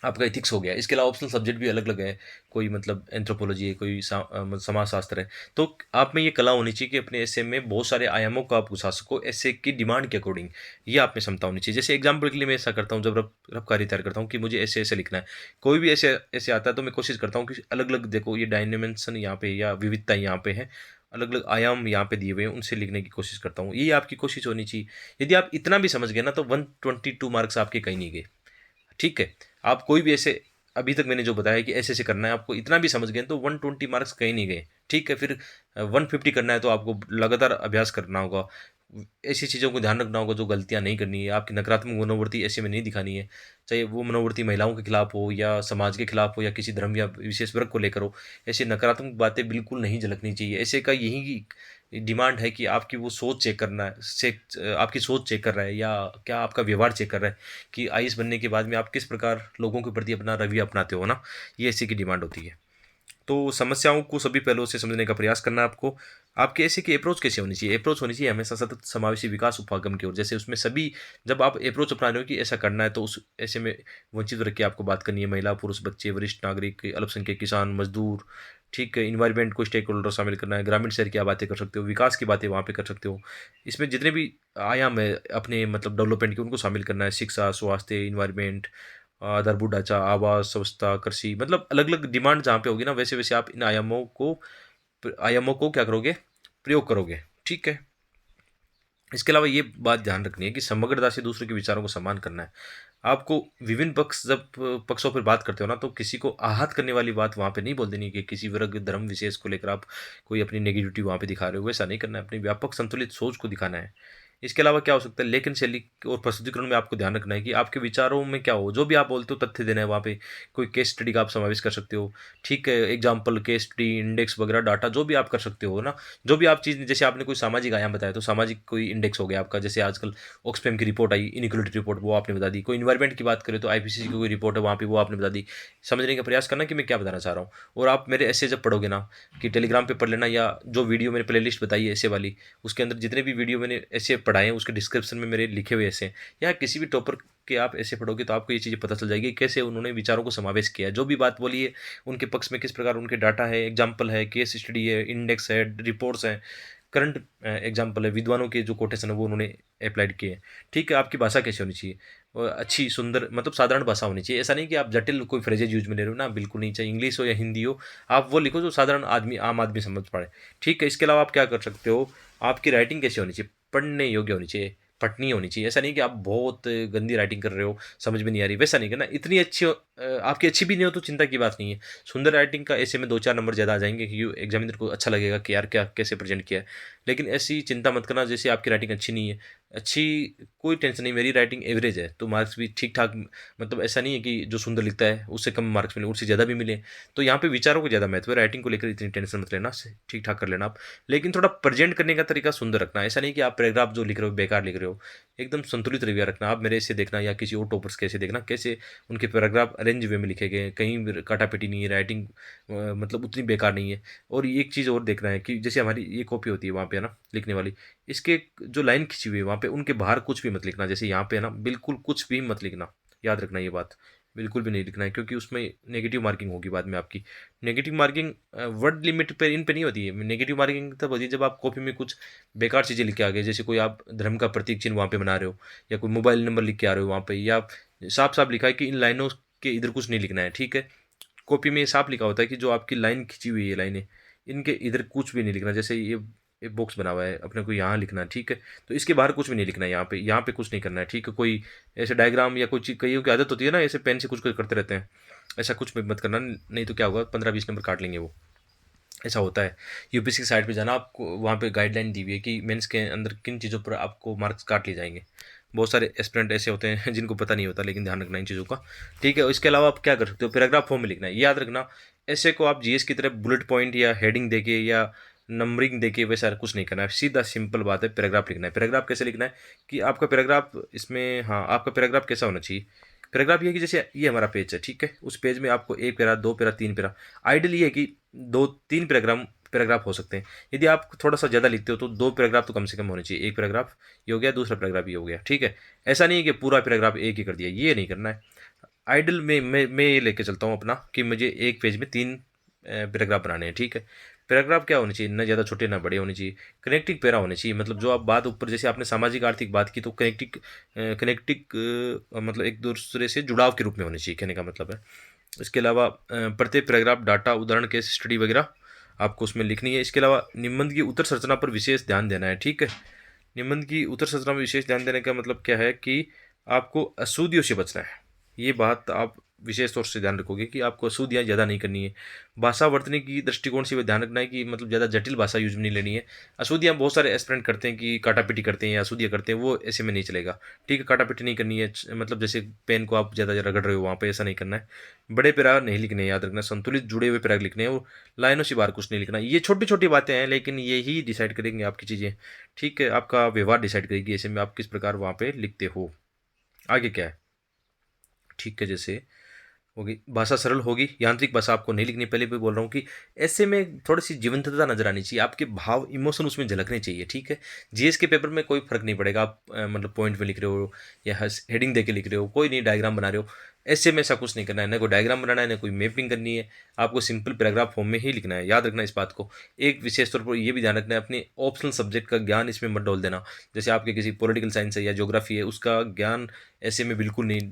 आपका एथिक्स हो गया। इसके अलावा ऑप्शनल सब्जेक्ट भी अलग अलग है, कोई मतलब एंथ्रोपोलॉजी है, कोई समाज शास्त्र है। तो आप में ये कला होनी चाहिए कि अपने ऐसे में बहुत सारे आयामों को आप घुसा सको ऐसे की डिमांड के अकॉर्डिंग। ये आप में क्षमता होनी चाहिए। जैसे एग्जाम्पल के लिए मैं ऐसा करता हूँ, जब रफ कार्य तैयार करता हूँ कि मुझे ऐसे ऐसे लिखना है, कोई भी ऐसे ऐसे आता है तो मैं कोशिश करता हूँ कि अलग अलग देखो, ये डायमेंशन यहाँ पे या विविधता यहाँ पे है, अलग अलग आयाम यहाँ पे दिए हुए हैं, उनसे लिखने की कोशिश करता हूँ। ये आपकी कोशिश होनी चाहिए। यदि आप इतना भी समझ गए ना, तो 122 मार्क्स आपके कहीं नहीं गए, ठीक है। आप कोई भी ऐसे, अभी तक मैंने जो बताया कि ऐसे ऐसे करना है, आपको इतना भी समझ गए तो 120 मार्क्स कहीं नहीं गए, ठीक है। फिर 150 करना है तो आपको लगातार अभ्यास करना होगा, ऐसी चीज़ों को ध्यान रखना होगा, जो गलतियां नहीं करनी है, आपकी नकारात्मक मनोवृत्ति ऐसे में नहीं दिखानी है। चाहे वो मनोवृत्ति महिलाओं के खिलाफ हो, या समाज के खिलाफ हो, या किसी धर्म या विशेष वर्ग को लेकर हो, ऐसी नकारात्मक बातें बिल्कुल नहीं झलकनी चाहिए। ऐसे का यही डिमांड है कि आपकी वो सोच चेक करना है, आपकी सोच चेक कर रहा है, या क्या आपका व्यवहार चेक कर रहा है कि आईएएस बनने के बाद में आप किस प्रकार लोगों के प्रति अपना रवैया अपनाते हो ना। ये ऐसे की डिमांड होती है। तो समस्याओं को सभी पहलुओं से समझने का प्रयास करना है आपको। आपके ऐसे की अप्रोच कैसे होनी चाहिए? अप्रोच होनी चाहिए हमेशा सतत समावेशी विकास उपागम की ओर। जैसे उसमें सभी, जब आप अप्रोच अपना रहे हो कि ऐसा करना है, तो उस ऐसे में वंचित वर्ग की आपको बात करनी है, महिला, पुरुष, बच्चे, वरिष्ठ नागरिक, अल्पसंख्यक, किसान, मजदूर, ठीक है। इन्वायरमेंट को स्टेक होल्डर शामिल करना है, ग्रामीण शहर की आप बातें कर सकते हो, विकास की बातें वहाँ पे कर सकते हो। इसमें जितने भी आयाम है अपने मतलब डेवलपमेंट के, उनको शामिल करना है, शिक्षा, स्वास्थ्य, इन्वायरमेंट, आधारभूत ढांचा, आवास, स्वच्छता, कृषि, मतलब अलग अलग डिमांड जहाँ पे होगी ना, वैसे वैसे आप इन आयामों को क्या करोगे, प्रयोग करोगे, ठीक है। इसके अलावा ये बात ध्यान रखनी है कि समग्रता से दूसरों के विचारों को सम्मान करना है। आपको विभिन्न पक्षों पर बात करते हो ना, तो किसी को आहत करने वाली बात वहाँ पे नहीं बोल देनी कि किसी वर्ग धर्म विशेष को लेकर आप कोई अपनी नेगेटिविटी वहाँ पे दिखा रहे हो, वैसा नहीं करना है। अपनी व्यापक संतुलित सोच को दिखाना है। इसके अलावा क्या हो सकता है, लेखन शैली और प्रस्तुतिकरण में आपको ध्यान रखना है कि आपके विचारों में क्या हो, जो भी आप बोलते हो तथ्य देना है वहाँ पे। कोई केस स्टडी का आप समावेश कर सकते हो, ठीक है। एग्जाम्पल, केस स्टडी, इंडेक्स वगैरह, डाटा, जो भी आप कर सकते हो ना। जो भी आप चीज़, जैसे आपने कोई सामाजिक आयाम बताया तो सामाजिक कोई इंडेक्स हो गया आपका, जैसे आजकल ऑक्सफैम की रिपोर्ट आई, इनइक्वालिटी रिपोर्ट, वो आपने बता दी। कोई इन्वायरमेंट की बात करें तो आईपीसीसी की कोई रिपोर्ट है, वहाँ पे वो आपने बता दी। समझने का प्रयास करना कि मैं क्या बताना चाह रहा हूँ। और आप मेरे ऐसे जब पढ़ोगे ना, कि टेलीग्राम पे पढ़ लेना, या जो वीडियो मैंने प्लेलिस्ट बताई है ऐसे वाली, उसके अंदर जितने भी वीडियो मैंने ऐसे पढ़ाए हैं उसके डिस्क्रिप्शन में मेरे लिखे हुए ऐसे हैं। या किसी भी टॉपर के आप ऐसे पढ़ोगे तो आपको ये चीज़ें पता चल जाएगी कैसे उन्होंने विचारों को समावेश किया है। जो भी बात बोली है उनके पक्ष में किस प्रकार उनके डाटा है, एग्जाम्पल है, केस स्टडी है, इंडेक्स है, रिपोर्ट्स हैं, करंट एग्जाम्पल है, विद्वानों के जो कोटेशन है वो उन्होंने अप्लाइड किए हैं। ठीक है, आपकी भाषा कैसी होनी चाहिए, और अच्छी सुंदर मतलब साधारण भाषा होनी चाहिए। ऐसा नहीं कि आप जटिल कोई फ्रेजेज यूज में ले रहे हो ना, बिल्कुल नहीं, चाहे इंग्लिश हो या हिंदी हो, आप वो लिखो जो साधारण आदमी आम आदमी समझ पाए। ठीक है, इसके अलावा आप क्या कर सकते हो, आपकी राइटिंग कैसी होनी चाहिए, पढ़ने योग्य होनी चाहिए, पठनीय होनी चाहिए। ऐसा नहीं कि आप बहुत गंदी राइटिंग कर रहे हो, समझ में नहीं आ रही, वैसा नहीं करना। इतनी अच्छी आपकी अच्छी भी नहीं हो तो चिंता की बात नहीं है। सुंदर राइटिंग का ऐसे में 2-4 नंबर ज़्यादा आ जाएंगे, क्योंकि एग्जामिनर को अच्छा लगेगा कि यार क्या कैसे प्रेजेंट किया है। लेकिन ऐसी चिंता मत करना जैसे आपकी राइटिंग अच्छी नहीं है। अच्छी, कोई टेंशन नहीं, मेरी राइटिंग एवरेज है तो मार्क्स भी ठीक ठाक, मतलब ऐसा नहीं है कि जो सुंदर लिखता है उससे कम मार्क्स मिले, उससे ज़्यादा भी मिले। तो यहाँ पे विचारों को ज़्यादा महत्व है, राइटिंग को लेकर इतनी टेंशन मत लेना, ठीक ठाक कर लेना आप। लेकिन थोड़ा प्रेजेंट करने का तरीका सुंदर रखना। ऐसा नहीं कि आप पैराग्राफ जो लिख रहे हो बेकार लिख रहे हो, एकदम संतुलित रवैया रखना। आप मेरे से देखना या किसी और टॉपर्स कैसे देखना, कैसे उनके पैराग्राफ अरेंज वे में लिखे गए हैं, कहीं भी काटापीटी नहीं है, राइटिंग मतलब उतनी बेकार नहीं है। और एक चीज़ और देखना है कि जैसे हमारी ये कॉपी होती है वहाँ पे है ना लिखने वाली, इसके जो लाइन खिंची हुई है वहाँ पे उनके बाहर कुछ भी मत लिखना। जैसे यहाँ पे है ना, बिल्कुल कुछ भी मत लिखना, याद रखना ये बात, बिल्कुल भी नहीं लिखना है, क्योंकि उसमें नेगेटिव मार्किंग होगी बाद में आपकी। नेगेटिव मार्किंग वर्ड लिमिट पे इन पे नहीं होती है, नेगेटिव मार्किंग तब होती है जब आप कॉपी में कुछ बेकार चीज़ें लिख के आ गए, जैसे कोई आप धर्म का प्रतीक चिन्ह वहाँ पे बना रहे हो, या कोई मोबाइल नंबर लिख के आ रहे हो वहाँ पे, या साफ साफ लिखा है कि इन लाइनों के इधर कुछ नहीं लिखना है। ठीक है, कॉपी में साफ लिखा होता है कि जो आपकी लाइन खिंची हुई है लाइनें, इनके इधर कुछ भी नहीं लिखना। जैसे ये बॉक्स बना हुआ है, अपने को यहाँ लिखना है। ठीक है, तो इसके बाहर कुछ भी नहीं लिखना है, यहाँ पे कुछ नहीं करना है। ठीक है, कोई ऐसे डायग्राम या कोई चीज़, कईयों की आदत होती है ना ऐसे पेन से कुछ कुछ करते रहते हैं, ऐसा कुछ भी मत करना, नहीं तो क्या होगा 15-20 नंबर काट लेंगे वो। ऐसा होता है। यूपीएससी की साइट पे जाना, आपको वहाँ पे गाइडलाइन दी हुई है कि मेंस के अंदर किन चीज़ों पर आपको मार्क्स काट लिए जाएंगे। बहुत सारे एस्पिरेंट ऐसे होते हैं जिनको पता नहीं होता, लेकिन ध्यान रखना इन चीज़ों का। ठीक है, और इसके अलावा आप क्या कर सकते हो, पैराग्राफ फॉर्म में लिखना है, ये याद रखना। ऐसे को आप जीएस की तरह बुलेट पॉइंट या हेडिंग देके या नंबरिंग देके वैसा कुछ नहीं करना है, सीधा सिंपल बात है, पैराग्राफ लिखना है। पैराग्राफ कैसे लिखना है कि आपका पैराग्राफ इसमें, हाँ, आपका पैराग्राफ कैसा होना चाहिए। पैराग्राफ ये है कि जैसे ये हमारा पेज है, ठीक है, उस पेज में आपको एक पैरा, दो पैरा, तीन पैरा, आइडियल ये है कि दो तीन पैराग्राफ पैराग्राफ हो सकते हैं। यदि आप थोड़ा सा ज़्यादा लिखते हो तो दो पैराग्राफ तो कम से कम होने चाहिए, एक पैराग्राफ ये हो गया, दूसरा पैराग्राफ ये हो गया। ठीक है, ऐसा नहीं है कि पूरा पैराग्राफ एक ही कर दिया, ये नहीं करना है। आइडल में मैं ये लेके चलता हूँ अपना कि मुझे एक पेज में 3 पैराग्राफ बनाने हैं। ठीक है, पैराग्राफ क्या होने चाहिए, ना ज़्यादा छोटे ना बड़े होने चाहिए, कनेक्टिंग पैरा होने चाहिए। मतलब जो आप बात ऊपर, जैसे आपने सामाजिक आर्थिक बात की, तो कनेक्टिंग मतलब एक दूसरे से जुड़ाव के रूप में होने चाहिए, कहने का मतलब है। इसके अलावा प्रत्येक पैराग्राफ डाटा, उदाहरण, केस स्टडी वगैरह आपको उसमें लिखनी है। इसके अलावा निबंध की उत्तर संरचना पर विशेष ध्यान देना है। ठीक है, निबंध की उत्तर संरचना में विशेष ध्यान देने का मतलब क्या है कि आपको अशुद्धियों से बचना है। ये बात आप विशेष तौर से ध्यान रखोगे कि आपको अशुद्धियाँ ज़्यादा नहीं करनी है। भाषा वर्तने की दृष्टिकोण से भी ध्यान रखना है कि मतलब ज़्यादा जटिल भाषा यूज नहीं लेनी है। अशुद्धियाँ बहुत सारे एस्पिरेंट करते हैं कि काटापीटी करते हैं या अशुद्धियाँ करते हैं, वो ऐसे में नहीं चलेगा। ठीक है, काटापीटी नहीं करनी है, मतलब जैसे पेन को आप ज़्यादा रगड़ रहे हो वहाँ पे, ऐसा नहीं करना है। बड़े पैराग्राफ नहीं लिखने हैं, याद रखना, संतुलित जुड़े हुए पैराग्राफ लिखने हैं, और लाइनों से बाहर कुछ नहीं लिखना। ये छोटी छोटी बातें हैं, लेकिन ये ही डिसाइड करेंगे आपकी चीज़ें। ठीक है, आपका व्यवहार डिसाइड करेगी ऐसे में आप किस प्रकार वहाँ पे लिखते हो। आगे क्या है, ठीक है, जैसे होगी भाषा सरल होगी, यांत्रिक भाषा आपको नहीं लिखनी, पहले भी बोल रहा हूँ कि ऐसे में थोड़ी सी जीवंतता नजर आनी चाहिए, आपके भाव इमोशन उसमें झलकने चाहिए। ठीक है, जीएस के पेपर में कोई फर्क नहीं पड़ेगा, आप मतलब पॉइंट में लिख रहे हो या हेडिंग दे के लिख रहे हो, कोई नहीं डायग्राम बना रहे हो, ऐसे में ऐसा कुछ नहीं करना है, ना कोई डायग्राम बनाना है, ना कोई मैपिंग करनी है। आपको सिंपल पैराग्राफ फॉर्म में ही लिखना है, याद रखना इस बात को। एक विशेष तौर पर ये भी ध्यान रखना है, अपने ऑप्शनल सब्जेक्ट का ज्ञान इसमें मत डाल देना। जैसे आपके किसी पॉलिटिकल साइंस है या ज्योग्राफी है, उसका ज्ञान ऐसे में बिल्कुल नहीं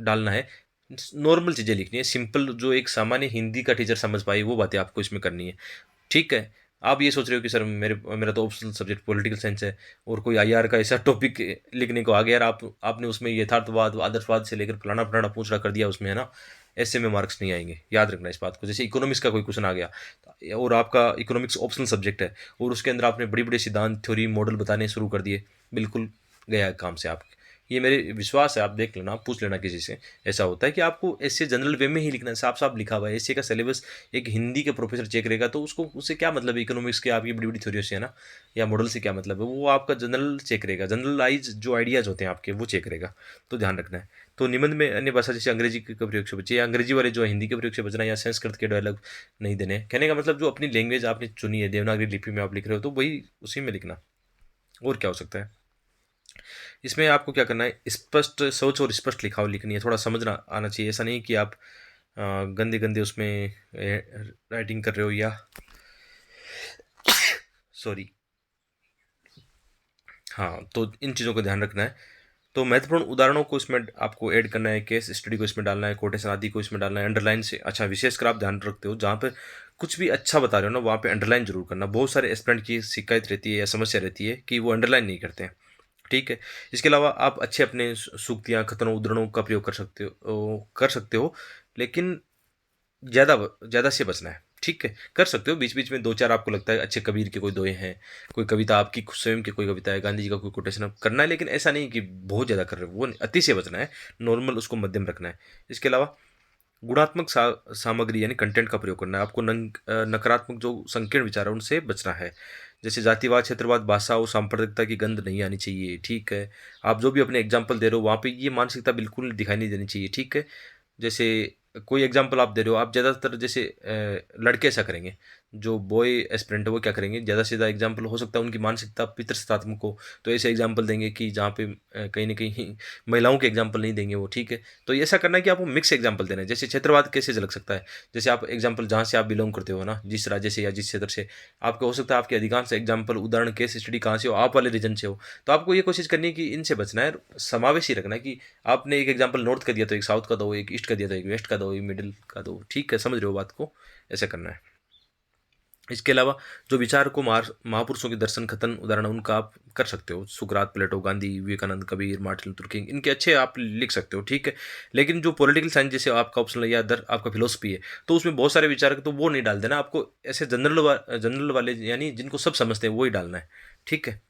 डालना है। नॉर्मल चीज़ें लिखनी है, सिंपल, जो एक सामान्य हिंदी का टीचर समझ पाए वो बातें आपको इसमें करनी है। ठीक है, आप ये सोच रहे हो कि सर मेरा तो ऑप्शनल सब्जेक्ट पॉलिटिकल साइंस है और कोई आईआर का ऐसा टॉपिक लिखने को आ गया, यार आपने उसमें यथार्थवाद, आदर्शवाद से लेकर फलाना फलाना पूछना कर दिया उसमें, है ना, ऐसे में मार्क्स नहीं आएंगे, याद रखना इस बात को। जैसे इकोनॉमिक्स का कोई क्वेश्चन आ गया और आपका इकोनॉमिक्स ऑप्शनल सब्जेक्ट है और उसके अंदर आपने बड़ी बड़ी सिद्धांत, थ्योरी, मॉडल बताने शुरू कर दिए, बिल्कुल गया काम से आपके। ये मेरे विश्वास है, आप देख लेना, आप पूछ लेना किसी से। ऐसा होता है कि आपको ऐसे जनरल वे में ही लिखना है, साफ साफ लिखा हुआ है, ऐसे का सिलेबस एक हिंदी के प्रोफेसर चेक करेगा तो उसको, उससे क्या मतलब है इकोनॉमिक्स के आपकी बड़ी बड़ी थ्योरी से, है ना, या मॉडल से क्या मतलब है, वो आपका जनरल चेक करेगा, जनरलाइज जो आइडियाज़ होते हैं आपके वो चेक करेगा। तो ध्यान रखना है। तो निबंध में अन्य भाषा जैसे अंग्रेजी के प्रयोग से बचे, या अंग्रेजी वाले जो है हिंदी के प्रयोग से बचना, या संस्कृत के डायलॉग नहीं देने। कहने का मतलब जो अपनी लैंग्वेज आपने चुनी है, देवनागरी लिपि में आप लिख रहे हो, तो वही उसी में लिखना, और क्या हो सकता है। इसमें आपको क्या करना है, स्पष्ट सोच और स्पष्ट लिखावट लिखनी है, थोड़ा समझना आना चाहिए। ऐसा नहीं कि आप गंदे गंदे उसमें राइटिंग कर रहे हो, या सॉरी। हाँ, तो इन चीज़ों का ध्यान रखना है। तो महत्वपूर्ण उदाहरणों को इसमें आपको ऐड करना है, केस स्टडी को इसमें डालना है, कोटेशन आदि को इसमें डालना है, अंडरलाइन से अच्छा विशेषकर आप ध्यान रखते हो जहाँ पे कुछ भी अच्छा बता रहे हो ना वहाँ पे अंडरलाइन जरूर करना। बहुत सारे एस्पिरेंट की शिकायत रहती है या समस्या रहती है कि वो अंडरलाइन नहीं करते हैं। ठीक है। इसके अलावा आप अच्छे अपने सूक्तियाँ खतरों उद्धरणों का प्रयोग कर सकते हो, लेकिन ज़्यादा से बचना है। ठीक है, कर सकते हो बीच बीच में दो चार, आपको लगता है अच्छे कबीर के कोई दोहे हैं, कोई कविता आपकी स्वयं की कोई कविता है, गांधी जी का कोई कोटेशन आप करना है, लेकिन ऐसा नहीं कि बहुत ज़्यादा कर रहे हो, वो अति से बचना है। नॉर्मल उसको मध्यम रखना है। इसके अलावा गुणात्मक सामग्री यानी कंटेंट का प्रयोग करना है। आपको नकारात्मक जो संकीर्ण विचार है उनसे बचना है। जैसे जातिवाद, क्षेत्रवाद, भाषा और सांप्रदायिकता की गंध नहीं आनी चाहिए। ठीक है। आप जो भी अपने एग्जाम्पल दे रहे हो वहाँ पे ये मानसिकता बिल्कुल दिखाई नहीं देनी चाहिए। ठीक है। जैसे कोई एग्जांपल आप दे रहे हो, आप ज़्यादातर जैसे लड़के ऐसा करेंगे, जो बॉय एस्पिरेंट है वो क्या करेंगे, ज़्यादा से ज़्यादा एग्जांपल हो सकता है उनकी मानसिकता पितृसत्तात्मक हो, तो ऐसे एग्जांपल देंगे कि जहाँ पे कहीं न कहीं महिलाओं के एग्जांपल नहीं देंगे वो। ठीक है। तो ये ऐसा करना है कि आपको मिक्स एग्जांपल देना है। जैसे क्षेत्रवाद कैसे झलक सकता है, जैसे आप एग्जांपल जहाँ से आप बिलोंग करते हो ना, जिस राज्य से या जिस क्षेत्र से, आपको हो सकता है आपके अधिकांश एग्जांपल उदाहरण केस स्टडी कहाँ से हो, आप वाले रीजन से हो। तो आपको ये कोशिश करनी है कि इनसे बचना है, समावेशी रखना है कि आपने एक एग्जांपल नॉर्थ का दिया तो एक साउथ का दो, एक ईस्ट का दिया तो एक वेस्ट का दो, एक मिडिल का दो। ठीक है, समझ रहे हो बात को, ऐसा करना है। इसके अलावा जो विचार को महापुरुषों के दर्शन कथन उदाहरण उनका आप कर सकते हो, सुकरात, Plato, Gandhi, Vivekananda, Kabir, Martin Luther King, इनके अच्छे आप लिख सकते हो। ठीक है। लेकिन जो पॉलिटिकल साइंस जैसे आपका ऑप्शनल है या अदर आपका फिलोसफी है, तो उसमें बहुत सारे विचार तो वो नहीं डाल देना आपको, ऐसे जनरल वाले यानी जिनको सब समझते हैं वो ही डालना है। ठीक है।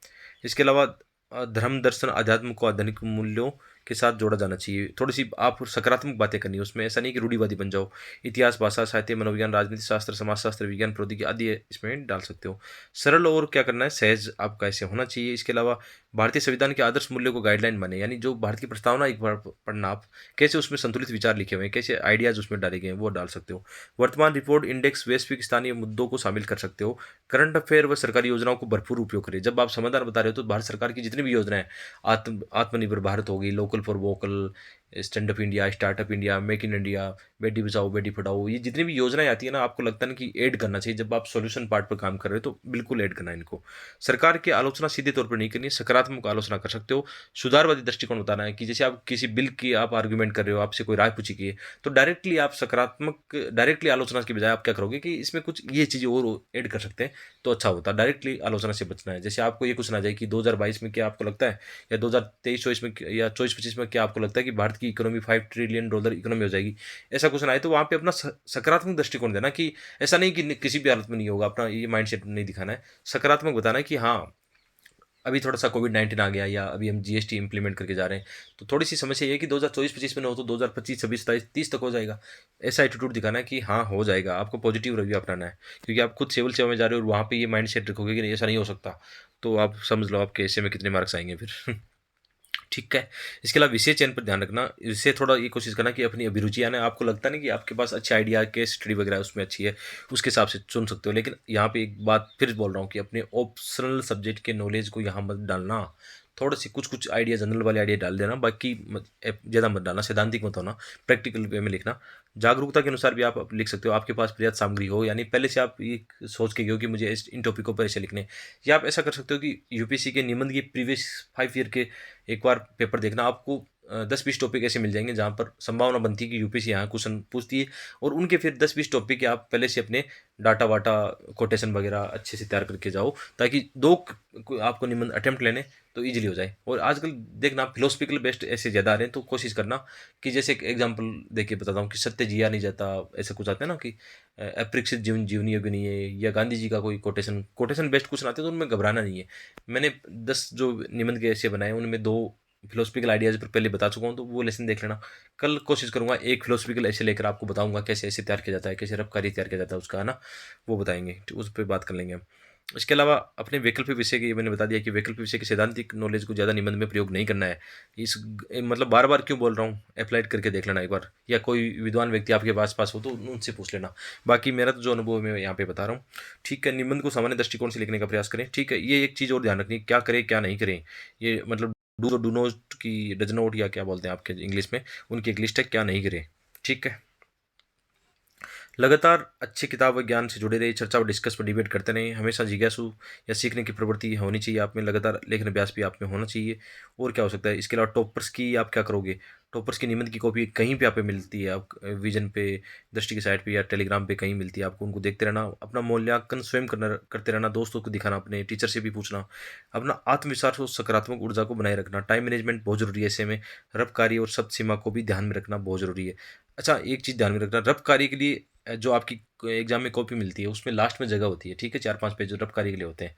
इसके अलावा धर्म, दर्शन, अध्यात्म को आधुनिक मूल्यों के साथ जोड़ा जाना चाहिए। थोड़ी सी आप सकारात्मक बातें करनी है उसमें, ऐसा नहीं कि रूढ़िवादी बन जाओ। इतिहास, भाषा, साहित्य, मनोविज्ञान, राजनीति शास्त्र, समाजशास्त्र, विज्ञान, प्रौद्योगिकी आदि इसमें डाल सकते हो। सरल और क्या करना है, सहज आपका ऐसे होना चाहिए। इसके अलावा भारतीय संविधान के आदर्श मूल्यों को गाइडलाइन माने, यानी जो भारत की प्रस्तावना एक बार पढ़ना आप, कैसे उसमें संतुलित विचार लिखे हुए हैं, कैसे आइडियाज उसमें डाले गए हैं, वो डाल सकते हो। वर्तमान रिपोर्ट, इंडेक्स, वैश्विक स्थानीय मुद्दों को शामिल कर सकते हो। करंट अफेयर व सरकारी योजनाओं को भरपूर उपयोग करें। जब आप समाधान बता रहे हो तो भारत सरकार की जितनी भी योजनाएं, आत्मनिर्भर भारत होगी, local for vocal, stand up India, startup India, make in India, Beti Bachao Beti Padhao, ये जितनी भी योजनाएं आती है ना, आपको लगता है ना कि ऐड करना चाहिए, जब आप सॉल्यूशन पार्ट पर काम कर रहे हो तो बिल्कुल ऐड करना है इनको। सरकार की आलोचना सीधे तौर पर नहीं करनी, सकारात्मक आलोचना कर सकते हो। सुधारवादी दृष्टिकोण बताना है कि जैसे आप किसी बिल की आप आर्ग्यूमेंट कर रहे हो, आपसे कोई राय पूछी गई है, तो डायरेक्टली आलोचना के बजाय आप क्या करोगे कि इसमें कुछ ये चीज़ें और ऐड कर सकते हैं, तो अच्छा होता है। डायरेक्टली आलोचना से बचना है। जैसे आपको ये कुछ ना जाए कि 2022 में क्या आपको लगता है, या 2023-24 में या 24-25 में क्या आपको लगता है कि भारत की इकोनॉमी $5 ट्रिलियन इकोनॉमी हो जाएगी, ऐसा कुछ ना आए तो वहाँ पे अपना सकारात्मक दृष्टिकोण देना कि ऐसा नहीं कि किसी भी हालत में नहीं होगा, अपना ये माइंडसेट नहीं दिखाना है, सकारात्मक बताना है कि हाँ अभी थोड़ा सा कोविड-19 आ गया, या अभी हम जीएसटी इंप्लीमेंट करके जा रहे हैं, तो थोड़ी सी समस्या ये है कि 2024-25 में ना हो तो 2025, 26, 27, 30 तक हो जाएगा। ऐसा एटीट्यूड दिखाना है कि हाँ हो जाएगा, आपको पॉजिटिव रिव्यू अपनाना है, क्योंकि आप खुद सिविल सेवा में जा रहे हो और वहाँ पे ये माइंड सेट रखोगे कि नहीं ऐसा नहीं हो सकता, तो आप समझ लो आपके ऐसे में कितने मार्क्स आएंगे फिर। ठीक है। इसके अलावा विषय चयन पर ध्यान रखना, इससे थोड़ा ये कोशिश करना कि अपनी अभिरुचियाँ ना, आपको लगता नहीं कि आपके पास अच्छे आइडिया केस स्टडी वगैरह उसमें अच्छी है, उसके हिसाब से चुन सकते हो। लेकिन यहाँ पे एक बात फिर बोल रहा हूँ कि अपने ऑप्शनल सब्जेक्ट के नॉलेज को यहाँ मत डालना। थोड़े से कुछ कुछ आइडिया, जनरल वाले आइडिया डाल देना, बाकी ज़्यादा मत डालना, सैद्धांतिक मत होना, प्रैक्टिकल वे में लिखना। जागरूकता के अनुसार भी आप लिख सकते हो, आपके पास पर्याप्त सामग्री हो, यानी पहले से आप ये सोच के गए हो कि मुझे इन टॉपिकों पर ऐसे लिखने, या आप ऐसा कर सकते हो कि यूपीएससी के निबंध के प्रीवियस 5 ईयर के एक बार पेपर देखना, आपको 10-20 टॉपिक ऐसे मिल जाएंगे जहाँ पर संभावना बनती है कि यूपीएससी यहाँ क्वेश्चन पूछती है, और उनके फिर 10-20 टॉपिक के आप पहले से अपने डाटा वाटा कोटेशन वगैरह अच्छे से तैयार करके जाओ, ताकि आपको निबंध अटेम्प्ट लेने तो ईजिली हो जाए। और आजकल देखना फिलोसफिकल बेस्ड ऐसे ज़्यादा आ रहे हैं, तो कोशिश करना कि जैसे एक एग्जाम्पल देके बताता हूँ कि सत्य जिया नहीं जाता, ऐसा कुछ आता है ना कि अपरीक्षित जीवन जीवनी योग्य नहीं है, या गांधी जी का कोई कोटेशन बेस्ड क्वेश्चन आते हैं, तो उनमें घबराना नहीं है। मैंने 10 जो निबंध के ऐसे बनाए उनमें 2 फिलोसफिकल आइडियाज़ पर पहले बता चुका हूँ, तो वो लेसन देख लेना। कल कोशिश करूँगा एक फिलोसफिकल ऐसे लेकर आपको बताऊँगा कैसे ऐसे तैयार किया जाता है, कैसे रफ कार्य तैयार किया जाता है उसका, है ना, वो बताएंगे, तो उस पर बात कर लेंगे हम। इसके अलावा अपने वैकल्पिक विषय की मैंने बता दिया कि वैकल्पिक विषय की सैद्धांतिक नॉलेज को ज़्यादा निबंध में प्रयोग नहीं करना है। मतलब बार बार क्यों बोल रहा हूँ, अप्लाइड करके देख लेना एक बार, या कोई विद्वान व्यक्ति आपके पास हो तो उनसे पूछ लेना। बाकी मेरा तो जो अनुभव है मैं यहाँ पे बता रहा हूँ। ठीक है, निबंध को सामान्य दृष्टिकोण से लिखने का प्रयास करें। ठीक है, ये एक चीज़ और ध्यान रखनी, क्या करें क्या नहीं करें, ये मतलब डू नोट की डज नोट, या क्या बोलते हैं आपके इंग्लिश में, उनकी एक लिस्ट है, क्या नहीं करें। ठीक है। लगातार अच्छी किताब व ज्ञान से जुड़े रहिए, चर्चा व डिस्कस पर डिबेट करते रहें, हमेशा जिज्ञासु या सीखने की प्रवृत्ति होनी चाहिए आप में, लगातार लेखन अभ्यास भी आप में होना चाहिए। और क्या हो सकता है इसके अलावा, टॉपर्स की आप क्या करोगे, टॉपर्स की निबंध की कॉपी कहीं पे आप पे मिलती है, आप विजन पे, दृष्टि की साइट पे या टेलीग्राम पे कहीं मिलती है आपको, उनको देखते रहना, अपना मूल्यांकन स्वयं करते रहना, दोस्तों को दिखाना, अपने टीचर से भी पूछना, अपना आत्मविश्वास और सकारात्मक ऊर्जा को बनाए रखना, टाइम मैनेजमेंट बहुत जरूरी है ऐसे में, रफ कार्य और शब्द सीमा को भी ध्यान में रखना बहुत जरूरी है। अच्छा, एक चीज़ ध्यान में रखना, रफ कार्य के लिए जो आपकी एग्जाम में कॉपी मिलती है उसमें लास्ट में जगह होती है, ठीक है, 4-5 पेज जो रफ कार्य के लिए होते हैं,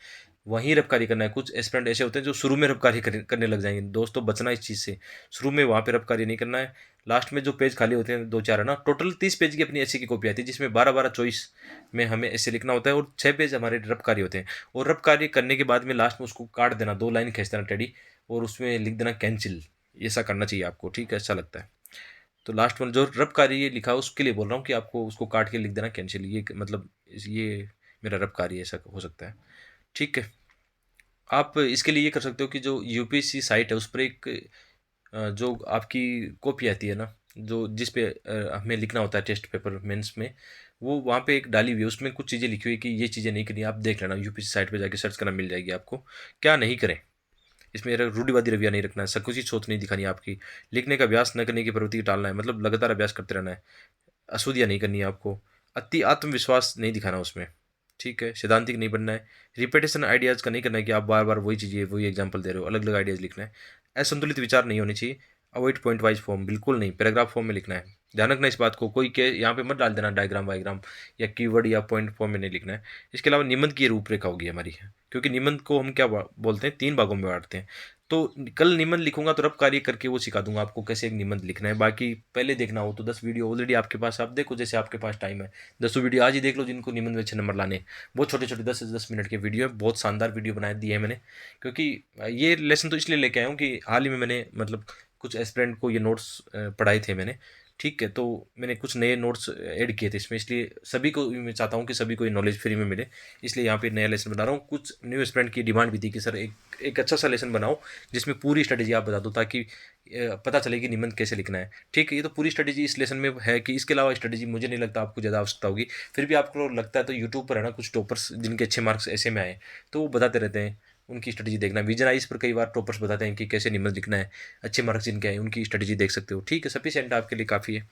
वहीं रफ कार्य करना है। कुछ एस्पिरेंट ऐसे होते हैं जो शुरू में रफ कार्य करने लग जाएंगे, दोस्तों बचना इस चीज़ से, शुरू में वहाँ पे रफ कार्य नहीं करना है। लास्ट में जो पेज खाली होते हैं 2-4 है ना, टोटल 30 पेज की अपनी ऐसे की कॉपी आती है जिसमें 12-12 चॉइस में हमें ऐसे लिखना होता है, और 6 पेज हमारे रफ कार्य होते हैं। और रफ कार्य करने के बाद में लास्ट में उसको काट देना, 2 लाइन खींच देना टेढ़ी, और उसमें लिख देना कैंसिल। ऐसा करना चाहिए आपको, ठीक है, अच्छा लगता है। तो लास्ट वन जो रब कार्य ये लिखा है उसके लिए बोल रहा हूँ कि आपको उसको काट के लिख देना कैंसिल, ये मतलब ये मेरा रब कार्य ऐसा हो सकता है, ठीक है। आप इसके लिए ये कर सकते हो कि जो यूपीएससी साइट है उस पर एक जो आपकी कॉपी आती है ना, जो जिस पे हमें लिखना होता है टेस्ट पेपर मेंस में, वो वहाँ पे एक डाली हुई है, उसमें कुछ चीज़ें लिखी हुई है कि ये चीज़ें नहीं करनी, आप देख लेना, यूपीएससी साइट पे जाके सर्च करना, मिल जाएगी आपको क्या नहीं करें। इसमें रूढ़िवादी रवैया नहीं रखना है, संकुचित सोच नहीं दिखानी है आपकी, लिखने का अभ्यास न करने की प्रवृत्ति टालना है, मतलब लगातार अभ्यास करते रहना है, असूदियाँ नहीं करनी है आपको, अति आत्मविश्वास नहीं दिखाना उसमें, ठीक है, सैद्धांतिक नहीं बनना है, रिपीटेशन आइडियाज़ का नहीं करना है कि आप बार बार वही चीज़ें वही एग्जाम्पल दे रहे हो, अलग अलग आइडियाज़ लिखना है, असंतुलित विचार नहीं होने चाहिए, अवॉइड पॉइंट वाइज फॉर्म, बिल्कुल नहीं, पैराग्राफ फॉर्म में लिखना है। ध्यान रखना इस बात को, कोई के यहाँ पे मत डाल देना डायग्राम वायग्राम या कीवर्ड या पॉइंट फॉर्म में नहीं लिखना है। इसके अलावा निबंध की रूपरेखा होगी हमारी, क्योंकि निबंध को हम क्या बोलते हैं, 3 भागों में बांटते हैं। तो कल निबंध लिखूंगा तो रब कार्य करके वो सिखा दूंगा आपको कैसे एक निबंध लिखना है, बाकी पहले देखना हो तो 10 वीडियो ऑलरेडी आपके पास, आप देखो जैसे आपके पास टाइम है, 10 वीडियो आज ही देख लो जिनको निबंध में 6 नंबर लाने हैं। बहुत छोटे छोटे 10 से 10 मिनट के वीडियो है, बहुत शानदार वीडियो बना दिए हैं मैंने, क्योंकि ये लेसन तो इसलिए लेके आया हूँ कि हाल ही में मैंने मतलब कुछ एस्पिरेंट को ये नोट्स पढ़ाए थे मैंने, ठीक है, तो मैंने कुछ नए नोट्स ऐड किए थे इसमें, इसलिए सभी को मैं चाहता हूँ कि सभी को ये नॉलेज फ्री में मिले, इसलिए यहाँ पे नया लेसन बना रहा हूँ। कुछ न्यू एस्पिरेंट की डिमांड भी थी कि सर एक अच्छा सा लेसन बनाओ जिसमें पूरी स्ट्रेटेजी आप बता दो, ताकि पता चले कि निबंध कैसे लिखना है, ठीक है। ये तो पूरी स्ट्रेटेजी इस लेसन में है कि इसके अलावा स्ट्रेटेजी मुझे नहीं लगता आपको ज़्यादा आवश्यकता होगी, फिर भी आपको लगता है तो यूट्यूब पर है ना कुछ टॉपर्स जिनके अच्छे मार्क्स ऐसे में आए, तो वो बताते रहते हैं, उनकी स्ट्रेटेजी देखना, विजन आइस पर कई बार टॉपर्स बताते हैं कि कैसे निबंध लिखना है, अच्छे मार्क्स जिनके आए उनकी स्ट्रेटेजी देख सकते हो, ठीक है, सफिशिएंट आपके लिए काफ़ी है।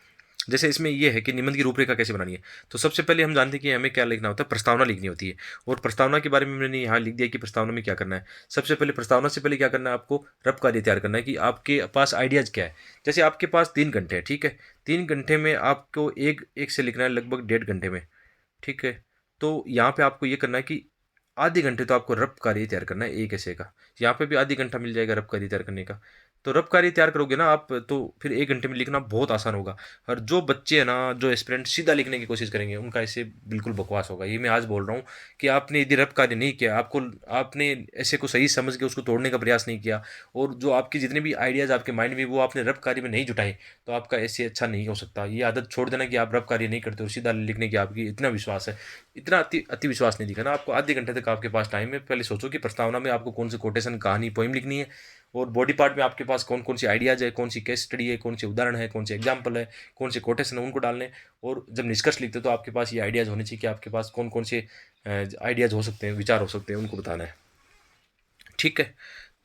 जैसे इसमें ये है कि निबंध की रूपरेखा कैसे बनानी है, तो सबसे पहले हम जानते हैं कि हमें क्या लिखना होता है, प्रस्तावना लिखनी होती है, और प्रस्तावना के बारे में मैंने यहाँ लिख दिया कि प्रस्तावना में क्या करना है। सबसे पहले प्रस्तावना से पहले क्या करना है, आपको रफ कार्य तैयार करना है कि आपके पास आइडियाज़ क्या है। जैसे आपके पास 3 घंटे है, ठीक है, 3 घंटे में आपको एक एक से लिखना है लगभग 1.5 घंटे में, ठीक है। तो यहाँ पे आपको ये करना है कि आधे घंटे तो आपको रफ कार्य तैयार करना है एक ऐसे का, यहाँ पे भी आधी घंटा मिल जाएगा रफ कार्य तैयार करने का। तो रफ कार्य तैयार करोगे ना आप, तो फिर 1 घंटे में लिखना बहुत आसान होगा। और जो बच्चे हैं ना, जो एस्पिरेंट सीधा लिखने की कोशिश करेंगे, उनका ऐसे बिल्कुल बकवास होगा, ये मैं आज बोल रहा हूँ कि आपने यदि रफ कार्य नहीं किया, आपने ऐसे को सही समझ के उसको तोड़ने का प्रयास नहीं किया, और जो आपकी जितने भी आइडियाज़ आपके माइंड में वो आपने रफ कार्य में नहीं जुटाए, तो आपका ऐसे अच्छा नहीं हो सकता। ये आदत छोड़ देना कि आप रफ कार्य नहीं करते हो, सीधा लिखने की आपकी इतना विश्वास है, इतना अति अति विश्वास नहीं दिखाना। आपको आधे घंटे तक आपके पास टाइम है, पहले सोचो कि प्रस्तावना में आपको कौन से कोटेशन, कहानी, पोइम लिखनी है, और बॉडी पार्ट में आपके पास कौन कौन सी आइडियाज़ है, कौन सी केस स्टडी है, कौन से उदाहरण है, कौन से एग्जाम्पल है, कौन से कोटेशन है, उनको डालने। और जब निष्कर्ष लिखते हो तो आपके पास ये आइडियाज़ होने चाहिए कि आपके पास कौन कौन से आइडियाज़ हो सकते हैं, विचार हो सकते हैं, उनको बताना है, ठीक है।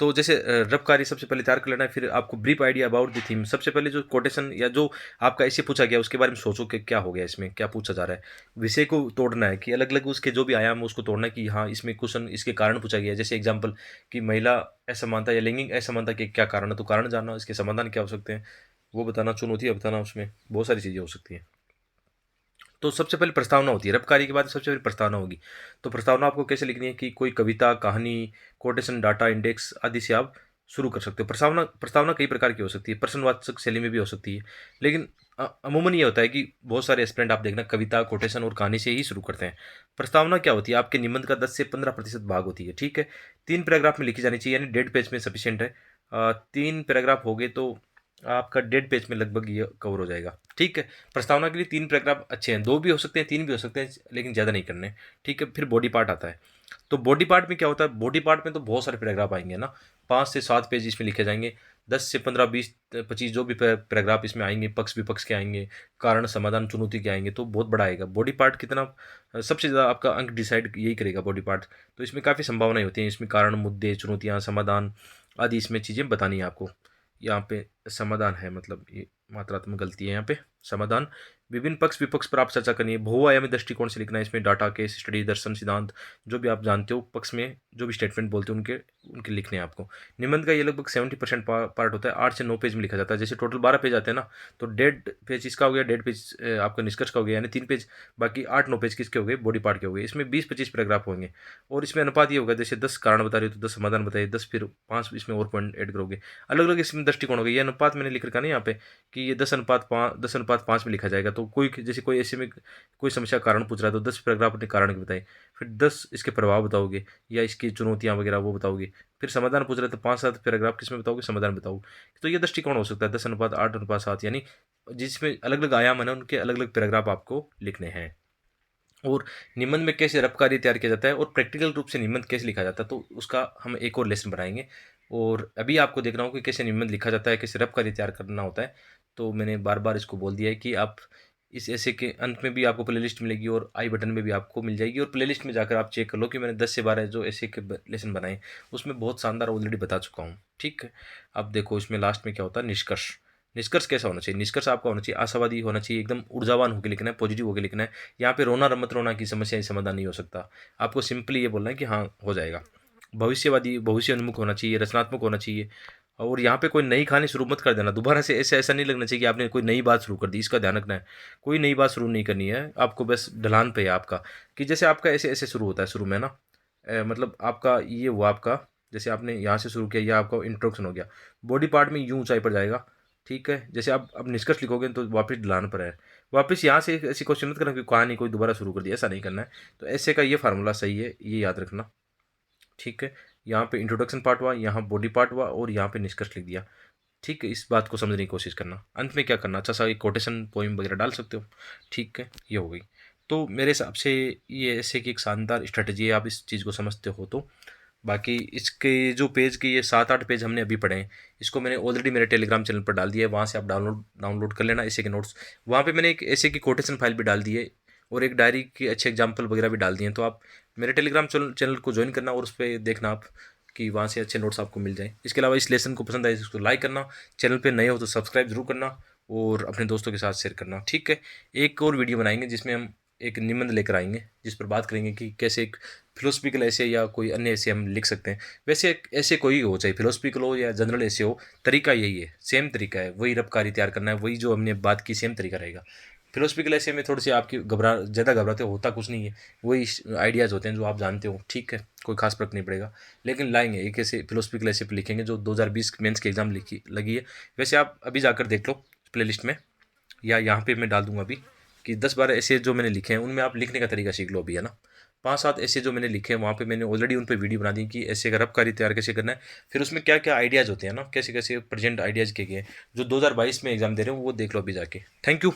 तो जैसे रफ कार्य सबसे पहले तैयार कर लेना है, फिर आपको brief idea about the theme, सबसे पहले जो कोटेशन या जो आपका ऐसे पूछा गया उसके बारे में सोचो कि क्या हो गया, इसमें क्या पूछा जा रहा है, विषय को तोड़ना है कि अलग अलग उसके जो भी आयाम है उसको तोड़ना है कि हाँ इसमें क्वेश्चन इसके कारण पूछा गया है। जैसे एग्जाम्पल कि महिला असमानता या लैंगिक असमानता के क्या कारण है, तो कारण जानना, इसके समाधान क्या हो सकते हैं वो बताना, चुनौतियाँ बताना, उसमें बहुत सारी चीज़ें हो सकती हैं। तो सबसे पहले प्रस्तावना होती है, रफ कार्य के बाद सबसे पहले प्रस्तावना होगी। तो प्रस्तावना आपको कैसे लिखनी है कि कोई कविता, कहानी, कोटेशन, डाटा, इंडेक्स आदि से आप शुरू कर सकते हो। प्रस्तावना प्रस्तावना कई प्रकार की हो सकती है, प्रश्नवाचक शैली में भी हो सकती है, लेकिन अमूमन ये होता है कि बहुत सारे एस्पिरेंट आप देखना कविता, कोटेशन और कहानी से ही शुरू करते हैं। प्रस्तावना क्या होती है, आपके निबंध का 10 से 15% भाग होती है, ठीक है। 3 पैराग्राफ में लिखी जानी चाहिए, यानी 1.5 पेज में सफिशियंट है। 3 पैराग्राफ हो गए तो आपका 1.5 पेज में लगभग ये कवर हो जाएगा, ठीक है। प्रस्तावना के लिए 3 पैराग्राफ अच्छे हैं, 2 भी हो सकते हैं, 3 भी हो सकते हैं, लेकिन ज़्यादा नहीं करने, ठीक है। फिर बॉडी पार्ट आता है, तो बॉडी पार्ट में क्या होता है, बॉडी पार्ट में तो बहुत सारे पैराग्राफ आएंगे ना, 5 से 7 पेज इसमें लिखे जाएंगे। 10 से 15, 20, 25 जो भी पैराग्राफ इसमें आएंगे, पक्ष विपक्ष के आएंगे, कारण समाधान चुनौती के आएंगे, तो बहुत बड़ा आएगा। बॉडी पार्ट कितना सबसे ज़्यादा आपका अंक डिसाइड यही करेगा बॉडी पार्ट। तो इसमें काफ़ी संभावनाएं होती हैं, इसमें कारण, मुद्दे, चुनौतियाँ, समाधान आदि इसमें चीज़ें बतानी है आपको। यहाँ पे समाधान है, मतलब ये मात्रात्मक गलती है यहाँ पे। समाधान, विभिन्न पक्ष विपक्ष पर आप चर्चा करनी है, बहुआयामी दृष्टिकोण से लिखना है इसमें, डाटा, केस स्टडी, दर्शन, सिद्धांत, जो भी आप जानते हो पक्ष में जो भी स्टेटमेंट बोलते हो उनके उनके लिखने हैं आपको। निबंध का ये लगभग 70% पार्ट होता है, 8 से 9 पेज में लिखा जाता है। जैसे टोटल 12 पेज आते हैं ना, तो 1.5 पेज इसका हो गया, 1.5 पेज आपका निष्कर्ष का हो गया, यानी 3 पेज, बाकी 8-9 पेज किसके हो गए, बॉडी पार्ट के हो गए। इसमें 20-25 पैराग्राफ होंगे, और इसमें अनुपात ये होगा, जैसे 10 कारण बता रहे हो तो 10 समाधान बताइए, 10 फिर 5 इसमें और पॉइंट ऐड करोगे। अलग अलग इसमें दृष्टिकोण हो गए। ये अनुपात मैंने लिख रखा नहीं यहाँ पे कि ये 10:5 में लिखा जाएगा। तो कोई जैसे कोई ऐसे में कोई समस्या कारण पूछ रहा है तो 10 पैराग्राफ अपने कारण के बताए, फिर 10 इसके प्रभाव बताओगे या इसकी चुनौतियाँ वगैरह वो बताओगे, फिर समाधान पूछ रहे हैं तो 5-7 पैराग्राफ किसमें बताओगे, समाधान बताओगे। तो ये दृष्टिकोण हो सकता है 10:8:7, यानी जिसमें अलग अलग आयाम है ना, उनके अलग अलग पैराग्राफ आपको लिखने हैं। और निबंध में कैसे रफ कार्य तैयार किया जाता है और प्रैक्टिकल रूप से निबंध कैसे लिखा जाता है, तो उसका हम एक और लेसन बनाएंगे। और अभी आपको देखना होगा कि कैसे निबंध लिखा जाता है, कैसे रफ कार्य तैयार करना होता है। तो मैंने बार बार इसको बोल दिया है कि आप इस ऐसे के अंत में भी आपको प्लेलिस्ट मिलेगी और आई बटन में भी आपको मिल जाएगी। और प्लेलिस्ट में जाकर आप चेक कर लो कि मैंने 10 से 12 जो ऐसे के लेसन बनाए, उसमें बहुत शानदार ऑलरेडी बता चुका हूँ। ठीक है, अब देखो इसमें लास्ट में क्या होता है, निष्कर्ष। निष्कर्ष कैसा होना चाहिए, निष्कर्ष आपका होना चाहिए आशावादी होना चाहिए, एकदम ऊर्जावान होकर लिखना है, पॉजिटिव होकर लिखना है। यहाँ पे रोना मत रोना की समस्या समाधान नहीं हो सकता। आपको सिंपली ये बोलना है कि हाँ हो जाएगा। भविष्यवादी, भविष्य उन्मुख होना चाहिए, रचनात्मक होना चाहिए। और यहाँ पे कोई नई कहानी शुरू मत कर देना दोबारा से, ऐसा नहीं लगना चाहिए कि आपने कोई नई बात शुरू कर दी, इसका ध्यान रखना है। कोई नई बात शुरू नहीं करनी है आपको, बस ढलान पे है आपका कि जैसे आपका ऐसे ऐसे शुरू होता है शुरू में ना, मतलब आपका ये हुआ आपका, जैसे आपने यहाँ से शुरू किया, या आपका इंट्रोडक्शन हो गया, बॉडी पार्ट में यूँ ऊंचाई पर जाएगा। ठीक है, जैसे आप अब निष्कर्ष लिखोगे तो वापस ढलान पर है, वापस यहाँ से ऐसी क्वेश्चन मत करना कि कहानी कोई दोबारा शुरू कर दिया, ऐसा नहीं करना है। तो ऐसे का ये फार्मूला सही है, ये याद रखना। ठीक है, यहाँ पे इंट्रोडक्शन पार्ट हुआ, यहाँ बॉडी पार्ट हुआ, और यहाँ पे निष्कर्ष लिख दिया। ठीक है, इस बात को समझने की कोशिश करना। अंत में क्या करना, अच्छा सा एक कोटेशन पोइम वगैरह डाल सकते हो। ठीक है, ये हो गई। तो मेरे हिसाब से ये ऐसे की एक शानदार स्ट्रेटजी है, आप इस चीज़ को समझते हो तो। बाकी इसके जो पेज के ये 7-8 पेज हमने अभी पढ़े हैं, इसको मैंने ऑलरेडी मेरे टेलीग्राम चैनल पर डाल दिया है, वहाँ से आप डाउनलोड कर लेना ऐसे के नोट्स। वहाँ पे मैंने एक ऐसे की कोटेशन फाइल भी डाल दी है, और एक डायरी के अच्छे एग्जाम्पल वगैरह भी डाल दिए हैं। तो आप मेरे टेलीग्राम चैनल को ज्वाइन करना और उस पर देखना आप कि वहाँ से अच्छे नोट्स आपको मिल जाएँ। इसके अलावा इस लेसन को पसंद आए तो इसको लाइक करना, चैनल पे नए हो तो सब्सक्राइब जरूर करना, और अपने दोस्तों के साथ शेयर करना। ठीक है, एक और वीडियो बनाएंगे जिसमें हम एक निबंध लेकर आएंगे, जिस पर बात करेंगे कि कैसे एक फिलोसफिकल ऐसे या कोई अन्य ऐसे हम लिख सकते हैं। वैसे ऐसे कोई हो, चाहे फिलोसफिकल हो या जनरल ऐसे हो, तरीका यही है, सेम तरीका है, वही रबकारी तैयार करना है, वही जो हमने बात की सेम तरीका रहेगा। फिलोसफिकल ऐसे में थोड़ी सी आपकी ज़्यादा घबराते होता कुछ नहीं है, वही आइडियाज़ होते हैं जो आप जानते हो। ठीक है, कोई खास फर्क नहीं पड़ेगा, लेकिन लाएंगे एक ऐसे फिलोसफिकल ऐसे पे लिखेंगे जो 2020 मेंस के एग्जाम लगी है। वैसे आप अभी जाकर देख लो प्लेलिस्ट में, या यहाँ पे मैं डाल दूंगा अभी कि 10-12 ऐसे जो मैंने लिखे हैं, उनमें आप लिखने का तरीका सीख लो अभी, है ना। 5-7 ऐसे जो मैंने लिखे हैं वहाँ पे मैंने ऑलरेडी उन पर वीडियो बना दी कि ऐसे का रबकारी तैयार कैसे करना है, फिर उसमें क्या क्या आइडियाज़ होते हैं ना, कैसे कैसे प्रेजेंट आइडियाज़ किए गए हैं, जो 2022 में एग्जाम दे रहे हो वो देख लो अभी जाके। Thank you.